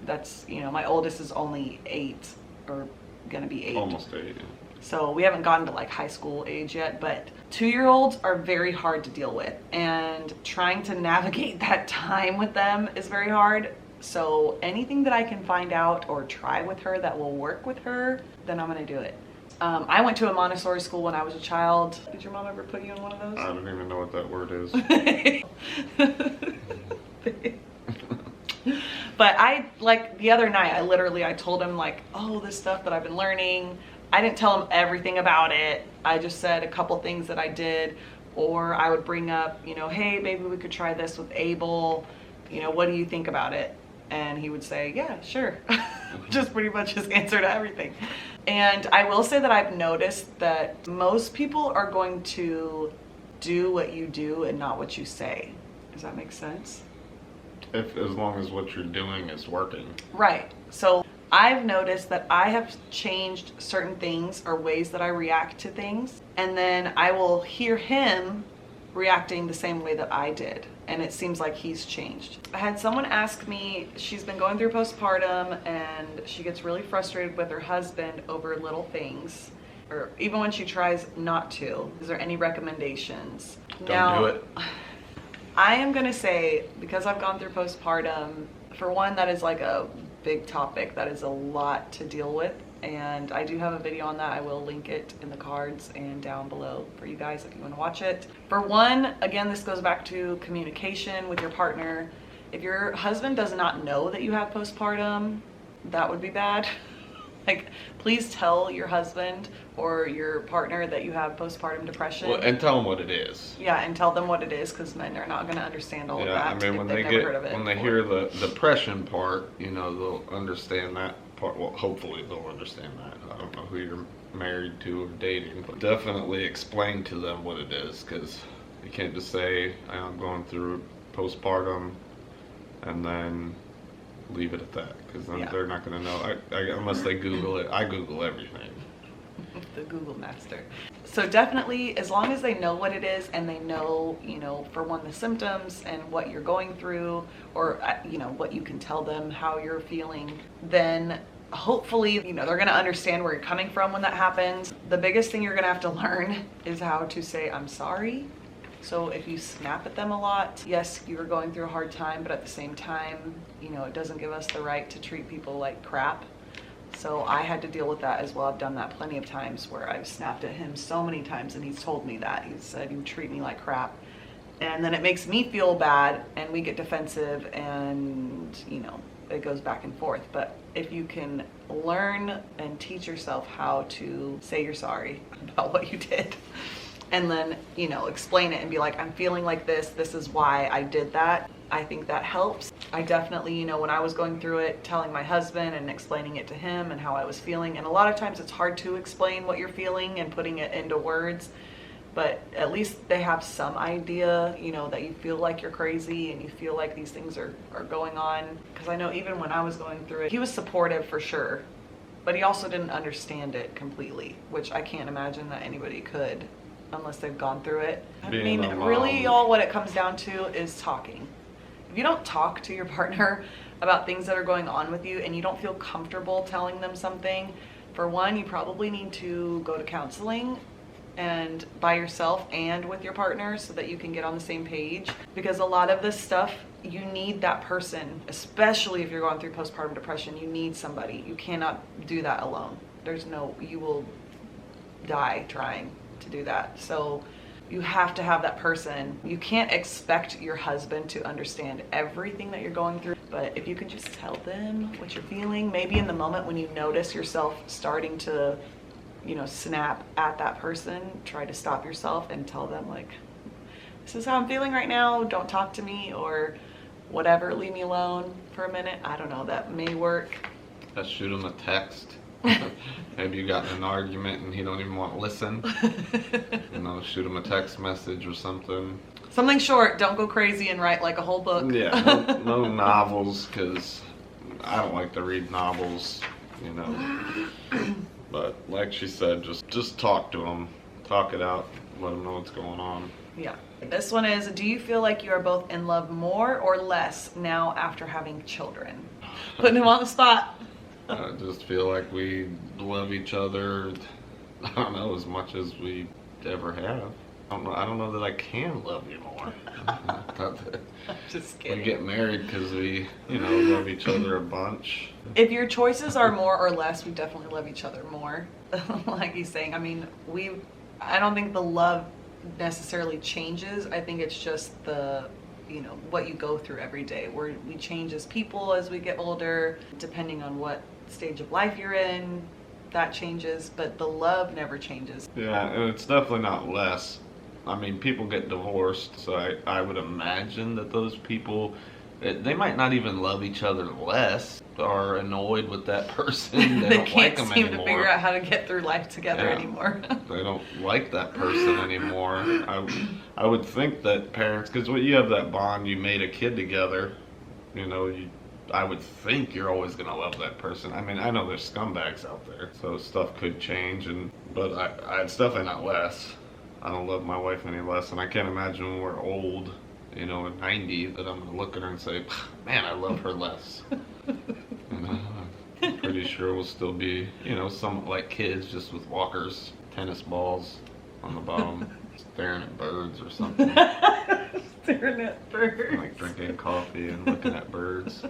Speaker 1: that's, my oldest is only 8, or gonna be 8.
Speaker 2: Almost 8. Yeah.
Speaker 1: So we haven't gotten to like high school age yet, but 2-year-olds are very hard to deal with, and trying to navigate that time with them is very hard. So anything that I can find out or try with her that will work with her, then I'm gonna do it. I went to a Montessori school when I was a child. Did your mom ever put you in one of those?
Speaker 2: I don't even know what that word is.
Speaker 1: But the other night, I told him like, oh, this stuff that I've been learning. I didn't tell him everything about it. I just said a couple things that I did, or I would bring up, hey, maybe we could try this with Abel. What do you think about it? And he would say, yeah, sure. Just pretty much his answer to everything. And I will say that I've noticed that most people are going to do what you do and not what you say. Does that make sense?
Speaker 2: As long as what you're doing is working.
Speaker 1: Right. So I've noticed that I have changed certain things or ways that I react to things, and then I will hear him reacting the same way that I did, and it seems like he's changed. I had someone ask me, she's been going through postpartum and she gets really frustrated with her husband over little things, or even when she tries not to. Is there any recommendations?
Speaker 2: Don't do it.
Speaker 1: I am gonna say, because I've gone through postpartum, for one, that is like a big topic. That is a lot to deal with. And I do have a video on that. I will link it in the cards and down below for you guys if you want to watch it. For one, again, this goes back to communication with your partner. If your husband does not know that you have postpartum, that would be bad. Like, please tell your husband or your partner that you have postpartum depression.
Speaker 2: Well, and tell them what it is.
Speaker 1: Yeah, and tell them what it is, because men are not going to understand all of that.
Speaker 2: I mean, when they hear the depression part, you know, they'll understand that part. Well, hopefully they'll understand that. I don't know who you're married to or dating, but definitely explain to them what it is, because you can't just say, I'm going through postpartum, and then leave it at that, because then they're not going to know, unless they Google it. I Google everything.
Speaker 1: The Google master. So definitely, as long as they know what it is, and they know, you know, for one, the symptoms and what you're going through, or, you know, what you can tell them, how you're feeling, then hopefully, you know, they're going to understand where you're coming from when that happens. The biggest thing you're going to have to learn is how to say, I'm sorry. So if you snap at them a lot, yes, you're going through a hard time, but at the same time, you know, it doesn't give us the right to treat people like crap. So I had to deal with that as well. I've done that plenty of times where I've snapped at him so many times, and he's told me that. He said, you treat me like crap. And then it makes me feel bad, and we get defensive, and, you know, it goes back and forth. But if you can learn and teach yourself how to say you're sorry about what you did, and then, you know, explain it and be like, I'm feeling like this is why I did that, I think that helps. I definitely, you know, when I was going through it, telling my husband and explaining it to him and how I was feeling, and a lot of times it's hard to explain what you're feeling and putting it into words, but at least they have some idea, you know, that you feel like you're crazy and you feel like these things are going on. Because I know even when I was going through it, he was supportive for sure, but he also didn't understand it completely, which I can't imagine that anybody could unless they've gone through it. I mean, really, y'all, what it comes down to is talking. If you don't talk to your partner about things that are going on with you, and you don't feel comfortable telling them something, for one, you probably need to go to counseling, and by yourself and with your partner, so that you can get on the same page. Because a lot of this stuff, you need that person, especially if you're going through postpartum depression. You need somebody. You cannot do that alone. You will die trying to do that. So you have to have that person. You can't expect your husband to understand everything that you're going through, but if you can just tell them what you're feeling, maybe in the moment when you notice yourself starting to, you know, snap at that person, try to stop yourself and tell them, like, this is how I'm feeling right now, don't talk to me, or whatever, leave me alone for a minute. I don't know, that may work.
Speaker 2: Let's shoot him a text. Maybe you got in an argument and he don't even want to listen. You know, shoot him a text message or something.
Speaker 1: Something short. Don't go crazy and write like a whole book.
Speaker 2: Yeah, no novels, because I don't like to read novels, you know. But like she said, just talk to them, talk it out, let them know what's going on.
Speaker 1: Yeah. This one is, do you feel like you are both in love more or less now after having children? Putting him on the spot.
Speaker 2: I just feel like we love each other, I don't know, as much as we ever have. I don't know that I can love you more.
Speaker 1: I'm just kidding.
Speaker 2: We get married because we, you know, love each other a bunch.
Speaker 1: If your choices are more or less, we definitely love each other more. Like he's saying, I mean, I don't think the love necessarily changes. I think it's just the, you know, what you go through every day. We change as people as we get older, depending on what stage of life you're in, that changes, but the love never changes.
Speaker 2: Yeah, and it's definitely not less. I mean, people get divorced, so I would imagine that those people, they might not even love each other less, or annoyed with that person. They don't like them anymore. They can't seem to
Speaker 1: figure out how to get through life together anymore.
Speaker 2: They don't like that person anymore. I would think that parents, because when you have that bond, you made a kid together, you know, I would think you're always going to love that person. I mean, I know there's scumbags out there, so stuff could change, but it's definitely not less. I don't love my wife any less, and I can't imagine when we're old, you know, at 90, that I'm gonna look at her and say, man, I love her less. I'm pretty sure we'll still be, you know, somewhat like kids, just with walkers, tennis balls on the bottom, staring at birds or something.
Speaker 1: Staring at birds.
Speaker 2: Like drinking coffee and looking at birds.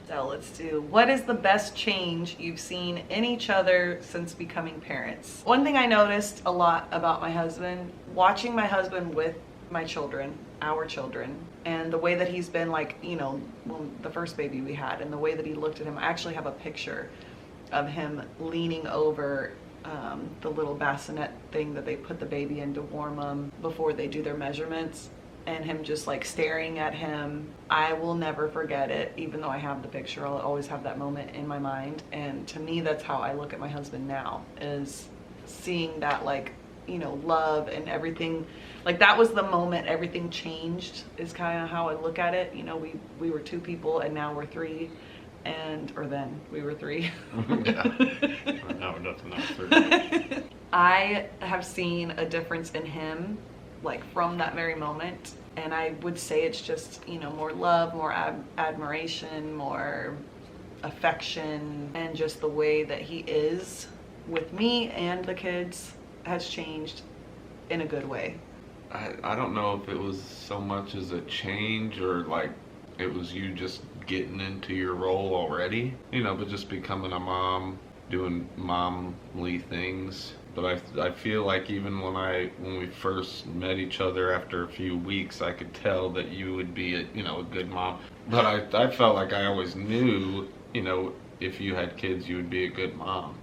Speaker 1: So let's do, what is the best change you've seen in each other since becoming parents? One thing I noticed a lot about my husband, watching my husband with my children, our children, and the way that he's been, like, you know, when the first baby we had, and the way that he looked at him. I actually have a picture of him leaning over the little bassinet thing that they put the baby in to warm them before they do their measurements, and him just like staring at him. I will never forget it. Even though I have the picture, I'll always have that moment in my mind. And to me, that's how I look at my husband now, is seeing that, like, you know, love and everything. Like, that was the moment everything changed, is kind of how I look at it. You know, we were two people and now we're three, or then we were three.
Speaker 2: Yeah. Now we're nothing, now three.
Speaker 1: I have seen a difference in him, like, from that very moment. And I would say it's just, you know, more love, more admiration, more affection, and just the way that he is with me and the kids has changed in a good way.
Speaker 2: I don't know if it was so much as a change, or like it was you just getting into your role already, you know, but just becoming a mom, doing momly things. But I feel like even when we first met each other, after a few weeks, I could tell that you would be a good mom. But I felt like I always knew, you know, if you had kids, you would be a good mom.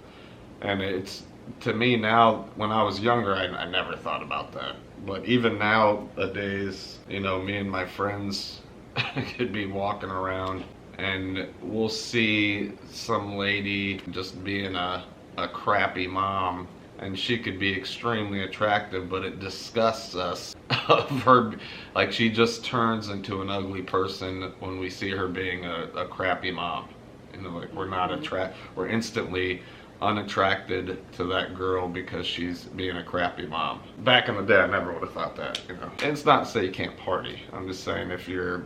Speaker 2: And it's, to me now, when I was younger, I never thought about that. But even nowadays, you know, me and my friends could be walking around and we'll see some lady just being a crappy mom, and she could be extremely attractive, but it disgusts us of her, like, she just turns into an ugly person when we see her being a crappy mom. You know, like, we're instantly unattracted to that girl because she's being a crappy mom. Back in the day, I never would have thought that, you know. And it's not to say you can't party. I'm just saying, if you're,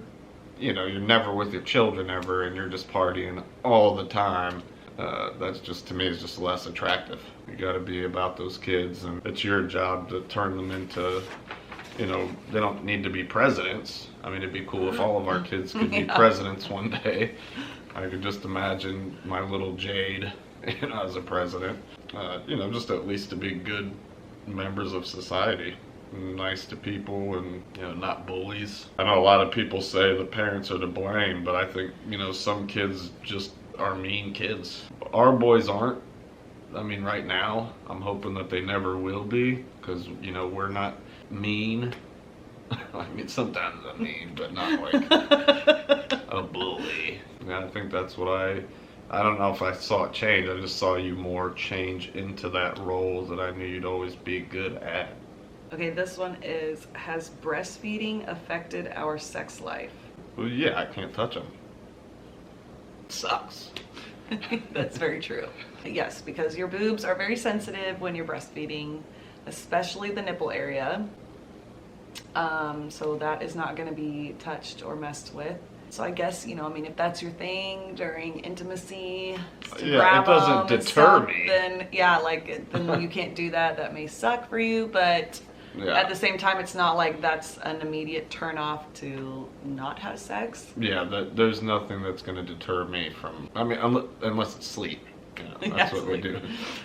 Speaker 2: you know, you're never with your children ever and you're just partying all the time, that's just, to me, is just less attractive. You got to be about those kids, and it's your job to turn them into, you know, they don't need to be presidents. I mean, it'd be cool if all of our kids could be presidents one day. I could just imagine my little Jade, you know, as a president. You know, just at least to be good members of society, nice to people, and, you know, not bullies. I know a lot of people say the parents are to blame, but I think, you know, some kids just are mean kids. Our boys aren't. I mean, right now, I'm hoping that they never will be, because, you know, we're not mean. I mean, sometimes I'm mean, but not like a bully. Yeah, I think that's what I don't know if I saw it change. I just saw you more change into that role that I knew you'd always be good at.
Speaker 1: Okay, this one is, has breastfeeding affected our sex life?
Speaker 2: Well, yeah, I can't touch them. It sucks.
Speaker 1: That's very true. Yes, because your boobs are very sensitive when you're breastfeeding, especially the nipple area. So that is not going to be touched or messed with. So I guess, you know, I mean, if that's your thing during intimacy, to grab
Speaker 2: it doesn't
Speaker 1: them and
Speaker 2: deter
Speaker 1: stuff,
Speaker 2: me.
Speaker 1: then yeah, like, then you can't do that. That may suck for you, but
Speaker 2: Yeah.
Speaker 1: at the same time, it's not like that's an immediate turn off to not have sex.
Speaker 2: Yeah, there's nothing that's going to deter me from, I mean, unless it's sleep. You know, that's what we do.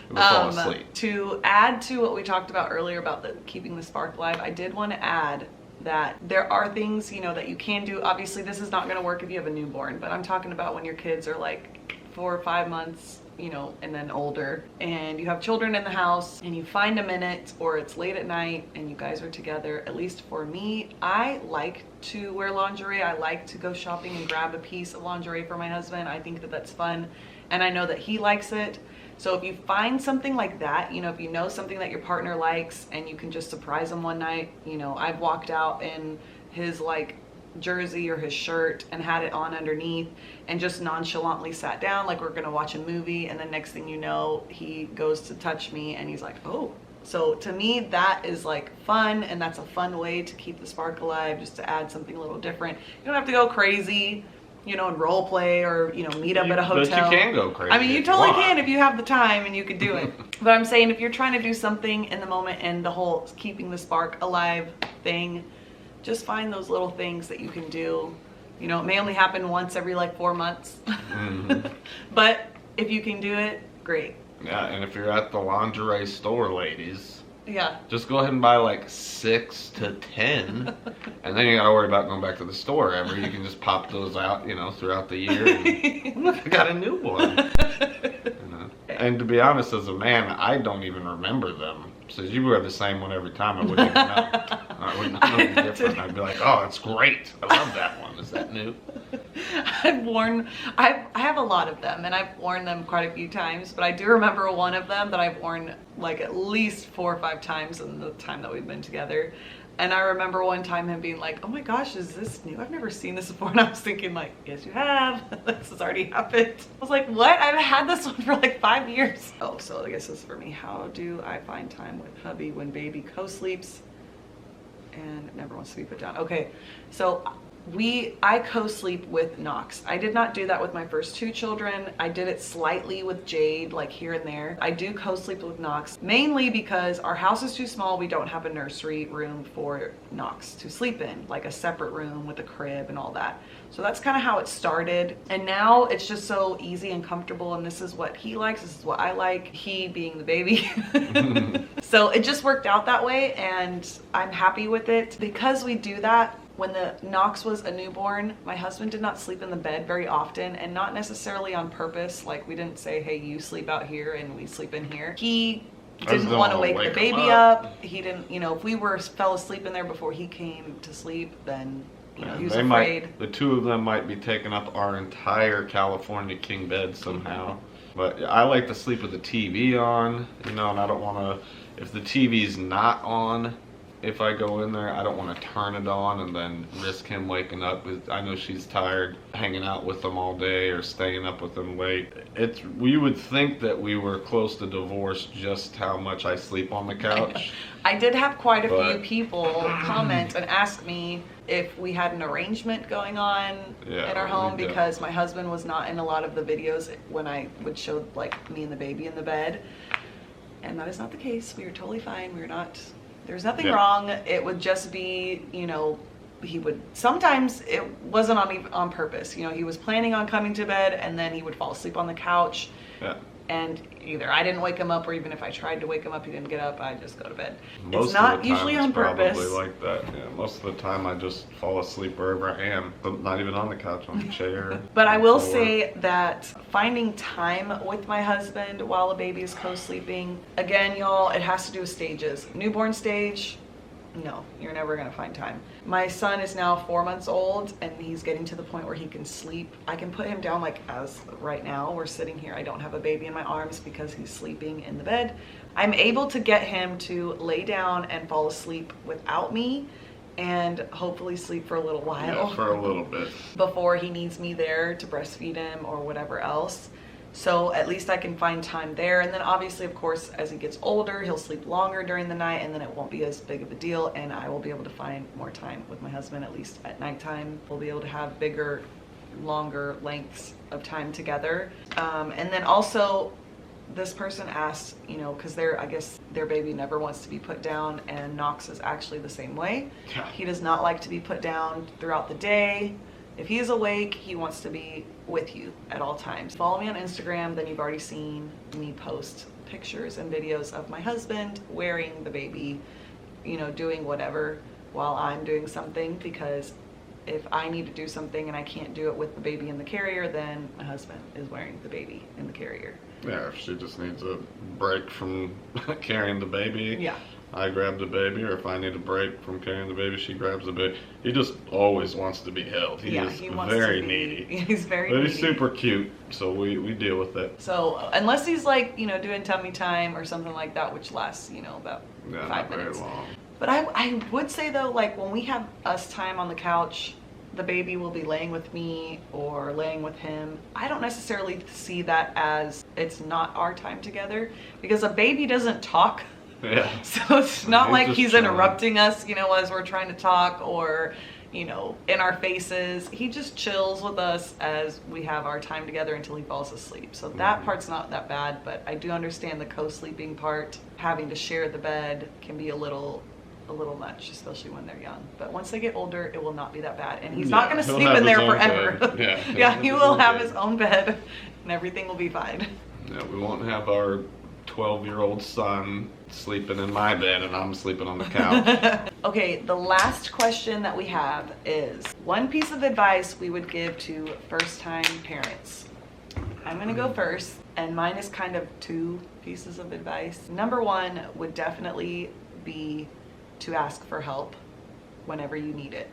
Speaker 2: We fall asleep.
Speaker 1: To add to what we talked about earlier about keeping the spark alive, I did want to add that there are things, you know, that you can do. Obviously, this is not going to work if you have a newborn, but I'm talking about when your kids are like 4 or 5 months, you know, and then older, and you have children in the house, and you find a minute, or it's late at night and you guys are together. At least for me, I like to wear lingerie. I like to go shopping and grab a piece of lingerie for my husband. I think that that's fun, and I know that he likes it. So if you find something like that, you know, if you know something that your partner likes and you can just surprise them one night, you know, I've walked out in his like jersey or his shirt and had it on underneath and just nonchalantly sat down like we're gonna watch a movie, and the next thing you know, he goes to touch me and he's like, oh, So to me, that is like fun, and that's a fun way to keep the spark alive, just to add something a little different. You don't have to go crazy, you know, and role play or, you know, meet up at a hotel.
Speaker 2: But you can go crazy.
Speaker 1: I mean, you totally can if you have the time and you can do it. But I'm saying if you're trying to do something in the moment and the whole keeping the spark alive thing, just find those little things that you can do. You know, it may only happen once every like 4 months, but if you can do it, great.
Speaker 2: Yeah, and if you're at the lingerie store, ladies,
Speaker 1: yeah,
Speaker 2: just go ahead and buy like 6 to 10, and then you gotta worry about going back to the store ever. You can just pop those out, you know, throughout the year. And, look, I got a new one. You know? And to be honest, as a man, I don't even remember them. So you wear the same one every time, I wouldn't even know. I wouldn't know any different. I'd be like, oh, it's great. I love that one. Is that new?
Speaker 1: I have a lot of them, and I've worn them quite a few times, but I do remember one of them that I've worn like at least 4 or 5 times in the time that we've been together. And I remember one time him being like, oh my gosh, is this new? I've never seen this before. And I was thinking like, yes, you have. This has already happened. I was like, what? I've had this one for like 5 years. Oh, so I guess this is for me. How do I find time with hubby when baby co-sleeps and never wants to be put down? Okay, so I co-sleep with Knox. I did not do that with my first 2 children. I did it slightly with Jade, like here and there. I do co-sleep with Knox, mainly because our house is too small. We don't have a nursery room for Knox to sleep in, like a separate room with a crib and all that. So that's kind of how it started. And now it's just so easy and comfortable, and this is what he likes, this is what I like, he being the baby. So it just worked out that way, and I'm happy with it. Because we do that, when the Knox was a newborn, my husband did not sleep in the bed very often, and not necessarily on purpose. Like, we didn't say, hey, you sleep out here and we sleep in here. He didn't want to wake the baby up. He didn't, you know, if we fell asleep in there before he came to sleep, then, you know, he was afraid.
Speaker 2: The 2 of them might be taking up our entire California king bed somehow. But I like to sleep with the TV on, you know, and I don't want to, if the TV's not on, if I go in there, I don't want to turn it on and then risk him waking up. I know she's tired hanging out with them all day or staying up with them late. We would think that we were close to divorce, just how much I sleep on the couch.
Speaker 1: I did have quite a few people comment and ask me if we had an arrangement going on in our home, because my husband was not in a lot of the videos when I would show like me and the baby in the bed. And that is not the case. We were totally fine. We were not... There's nothing wrong. It would just be, you know, sometimes it wasn't on purpose. You know, he was planning on coming to bed and then he would fall asleep on the couch. Yeah. And either I didn't wake him up, or even if I tried to wake him up, he didn't get up, I just go to bed. It's not usually on purpose.
Speaker 2: Probably like that. Yeah, most of the time I just fall asleep wherever I am, but not even on the couch, on the chair.
Speaker 1: But I will say that finding time with my husband while a baby is co-sleeping, again, y'all, it has to do with stages. Newborn stage, no, you're never gonna find time. My son is now 4 months old and he's getting to the point where he can sleep. I can put him down, like as right now we're sitting here, I don't have a baby in my arms because he's sleeping in the bed. I'm able to get him to lay down and fall asleep without me, and hopefully sleep for a little while.
Speaker 2: Yeah, for a little bit.
Speaker 1: Before he needs me there to breastfeed him or whatever else. So at least I can find time there. And then obviously, of course, as he gets older, he'll sleep longer during the night, and then it won't be as big of a deal, and I will be able to find more time with my husband, at least at nighttime. We'll be able to have bigger, longer lengths of time together. And then also, this person asked, you know, because I guess their baby never wants to be put down, and Knox is actually the same way. Yeah. He does not like to be put down throughout the day. If he is awake, he wants to be with you at all times. Follow me on Instagram, then you've already seen me post pictures and videos of my husband wearing the baby, you know, doing whatever while I'm doing something, because if I need to do something and I can't do it with the baby in the carrier, then my husband is wearing the baby in the carrier.
Speaker 2: Yeah, if she just needs a break from carrying the baby,
Speaker 1: yeah,
Speaker 2: I grab the baby, or if I need a break from carrying the baby, she grabs the baby. He just always wants to be held. He is very needy. He's very needy. But he's super cute, so we deal with it.
Speaker 1: So unless he's like, you know, doing tummy time or something like that, which lasts, you know, about 5 minutes.
Speaker 2: Very long.
Speaker 1: But I would say though, like when we have us time on the couch, the baby will be laying with me or laying with him. I don't necessarily see that as it's not our time together, because a baby doesn't talk.
Speaker 2: Yeah.
Speaker 1: So it's not
Speaker 2: He's
Speaker 1: like
Speaker 2: just
Speaker 1: he's
Speaker 2: chilling.
Speaker 1: interrupting us, you know, as we're trying to talk or, you know, in our faces. He just chills with us as we have our time together until he falls asleep. So that part's not that bad, but I do understand the co-sleeping part. Having to share the bed can be a little much, especially when they're young. But once they get older, it will not be that bad. And he's not going to
Speaker 2: he'll
Speaker 1: sleep
Speaker 2: have
Speaker 1: in
Speaker 2: his
Speaker 1: there
Speaker 2: own
Speaker 1: forever.
Speaker 2: bed. Yeah,
Speaker 1: Yeah, he will have
Speaker 2: bed.
Speaker 1: his own bed and everything will be fine.
Speaker 2: Yeah, we won't have our 12-year-old son sleeping in my bed and I'm sleeping on the couch.
Speaker 1: Okay, the last question that we have is one piece of advice we would give to first-time parents. I'm going to go first, and mine is kind of two pieces of advice. Number one would definitely be to ask for help whenever you need it.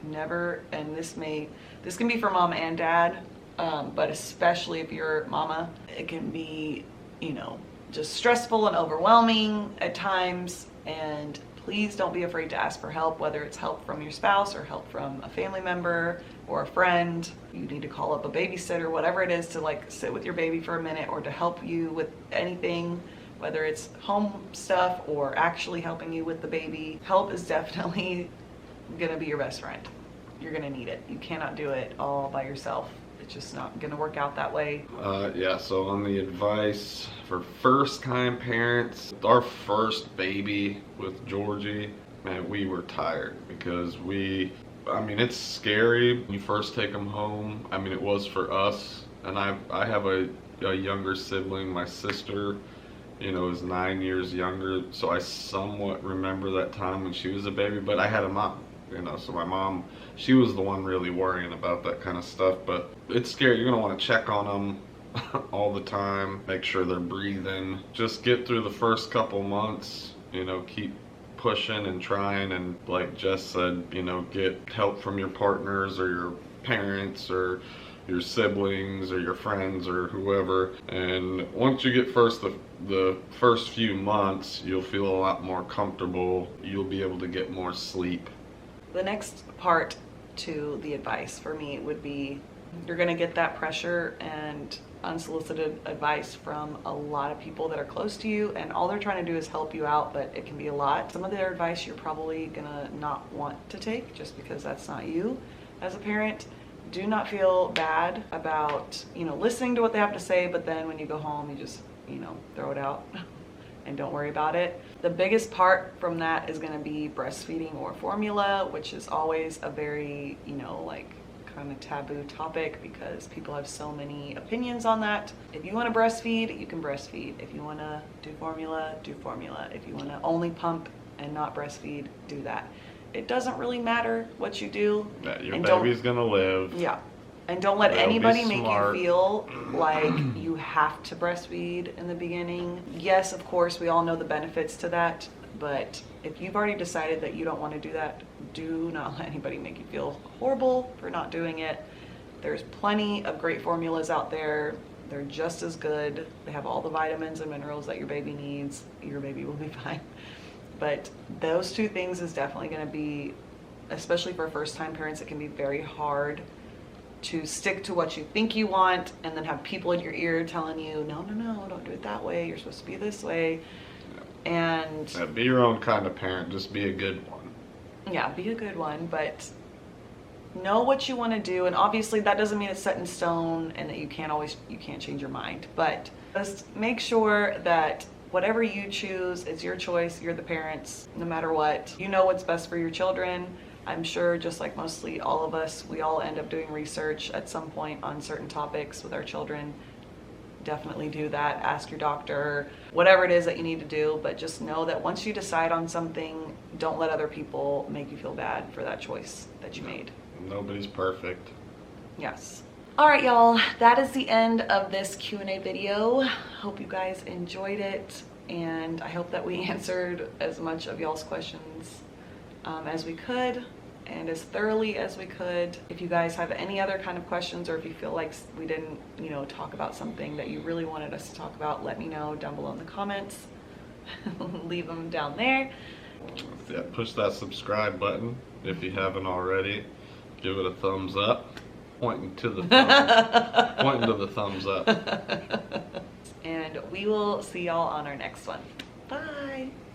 Speaker 1: Never, and this can be for mom and dad, but especially if you're mama, it can be, you know, just stressful and overwhelming at times. And please don't be afraid to ask for help, whether it's help from your spouse or help from a family member or a friend. You need to call up a babysitter, whatever it is, to like sit with your baby for a minute or to help you with anything, whether it's home stuff or actually helping you with the baby. Help is definitely gonna be your best friend. You're gonna need it. You cannot do it all by yourself. It's just not gonna work out that way.
Speaker 2: Yeah, so on the advice for first-time parents, our first baby with Georgie, man, we were tired because I mean, it's scary when you first take them home. I mean, it was for us, and I have a younger sibling. My sister, you know, is 9 years younger, so I somewhat remember that time when she was a baby, but I had a mom, you know, so my mom, she was the one really worrying about that kind of stuff. But it's scary. You're gonna want to check on them all the time, make sure they're breathing. Just get through the first couple months, you know, keep pushing and trying, and like Jess said, you know, get help from your partners or your parents or your siblings or your friends or whoever. And once you get the first few months, you'll feel a lot more comfortable. You'll be able to get more sleep.
Speaker 1: The next part to the advice for me would be, you're gonna get that pressure and unsolicited advice from a lot of people that are close to you, and all they're trying to do is help you out, but it can be a lot. Some of their advice you're probably gonna not want to take just because that's not you as a parent. Do not feel bad about, you know, listening to what they have to say, but then when you go home, you just, you know, throw it out and don't worry about it. The biggest part from that is gonna be breastfeeding or formula, which is always a very, you know, like kind of taboo topic because people have so many opinions on that. If you want to breastfeed, you can breastfeed. If you want to do formula, do formula. If you want to only pump and not breastfeed, do that. It doesn't really matter what you do.
Speaker 2: Yeah, your baby's gonna live.
Speaker 1: Yeah. And don't let
Speaker 2: They'll
Speaker 1: anybody
Speaker 2: be
Speaker 1: make you
Speaker 2: smart.
Speaker 1: feel like you have to breastfeed in the beginning. Yes, of course, we all know the benefits to that, but if you've already decided that you don't want to do that, do not let anybody make you feel horrible for not doing it. There's plenty of great formulas out there. They're just as good. They have all the vitamins and minerals that your baby needs. Your baby will be fine. But those two things is definitely going to be, especially for first-time parents, it can be very hard to stick to what you think you want and then have people in your ear telling you, no, don't do it that way. You're supposed to be this way. And
Speaker 2: Yeah, be your own kind of parent. Just be a good one.
Speaker 1: yeah, be a good one, but know what you want to do. And obviously that doesn't mean it's set in stone and that you can't change your mind, but just make sure that whatever you choose, it's your choice. You're the parents, no matter what. You know what's best for your children. I'm sure, just like mostly all of us, we all end up doing research at some point on certain topics with our children. Definitely do that. Ask your doctor, whatever it is that you need to do, but just know that once you decide on something, don't let other people make you feel bad for that choice that you made.
Speaker 2: Nobody's perfect.
Speaker 1: Yes. All right, y'all, that is the end of this Q&A video. Hope you guys enjoyed it, and I hope that we answered as much of y'all's questions as we could and as thoroughly as we could. If you guys have any other kind of questions, or if you feel like we didn't, you know, talk about something that you really wanted us to talk about, let me know down below in the comments. Leave them down there.
Speaker 2: Yeah, push that subscribe button if you haven't already. Give it a thumbs up. Pointing to the thumbs up.
Speaker 1: And we will see y'all on our next one. Bye.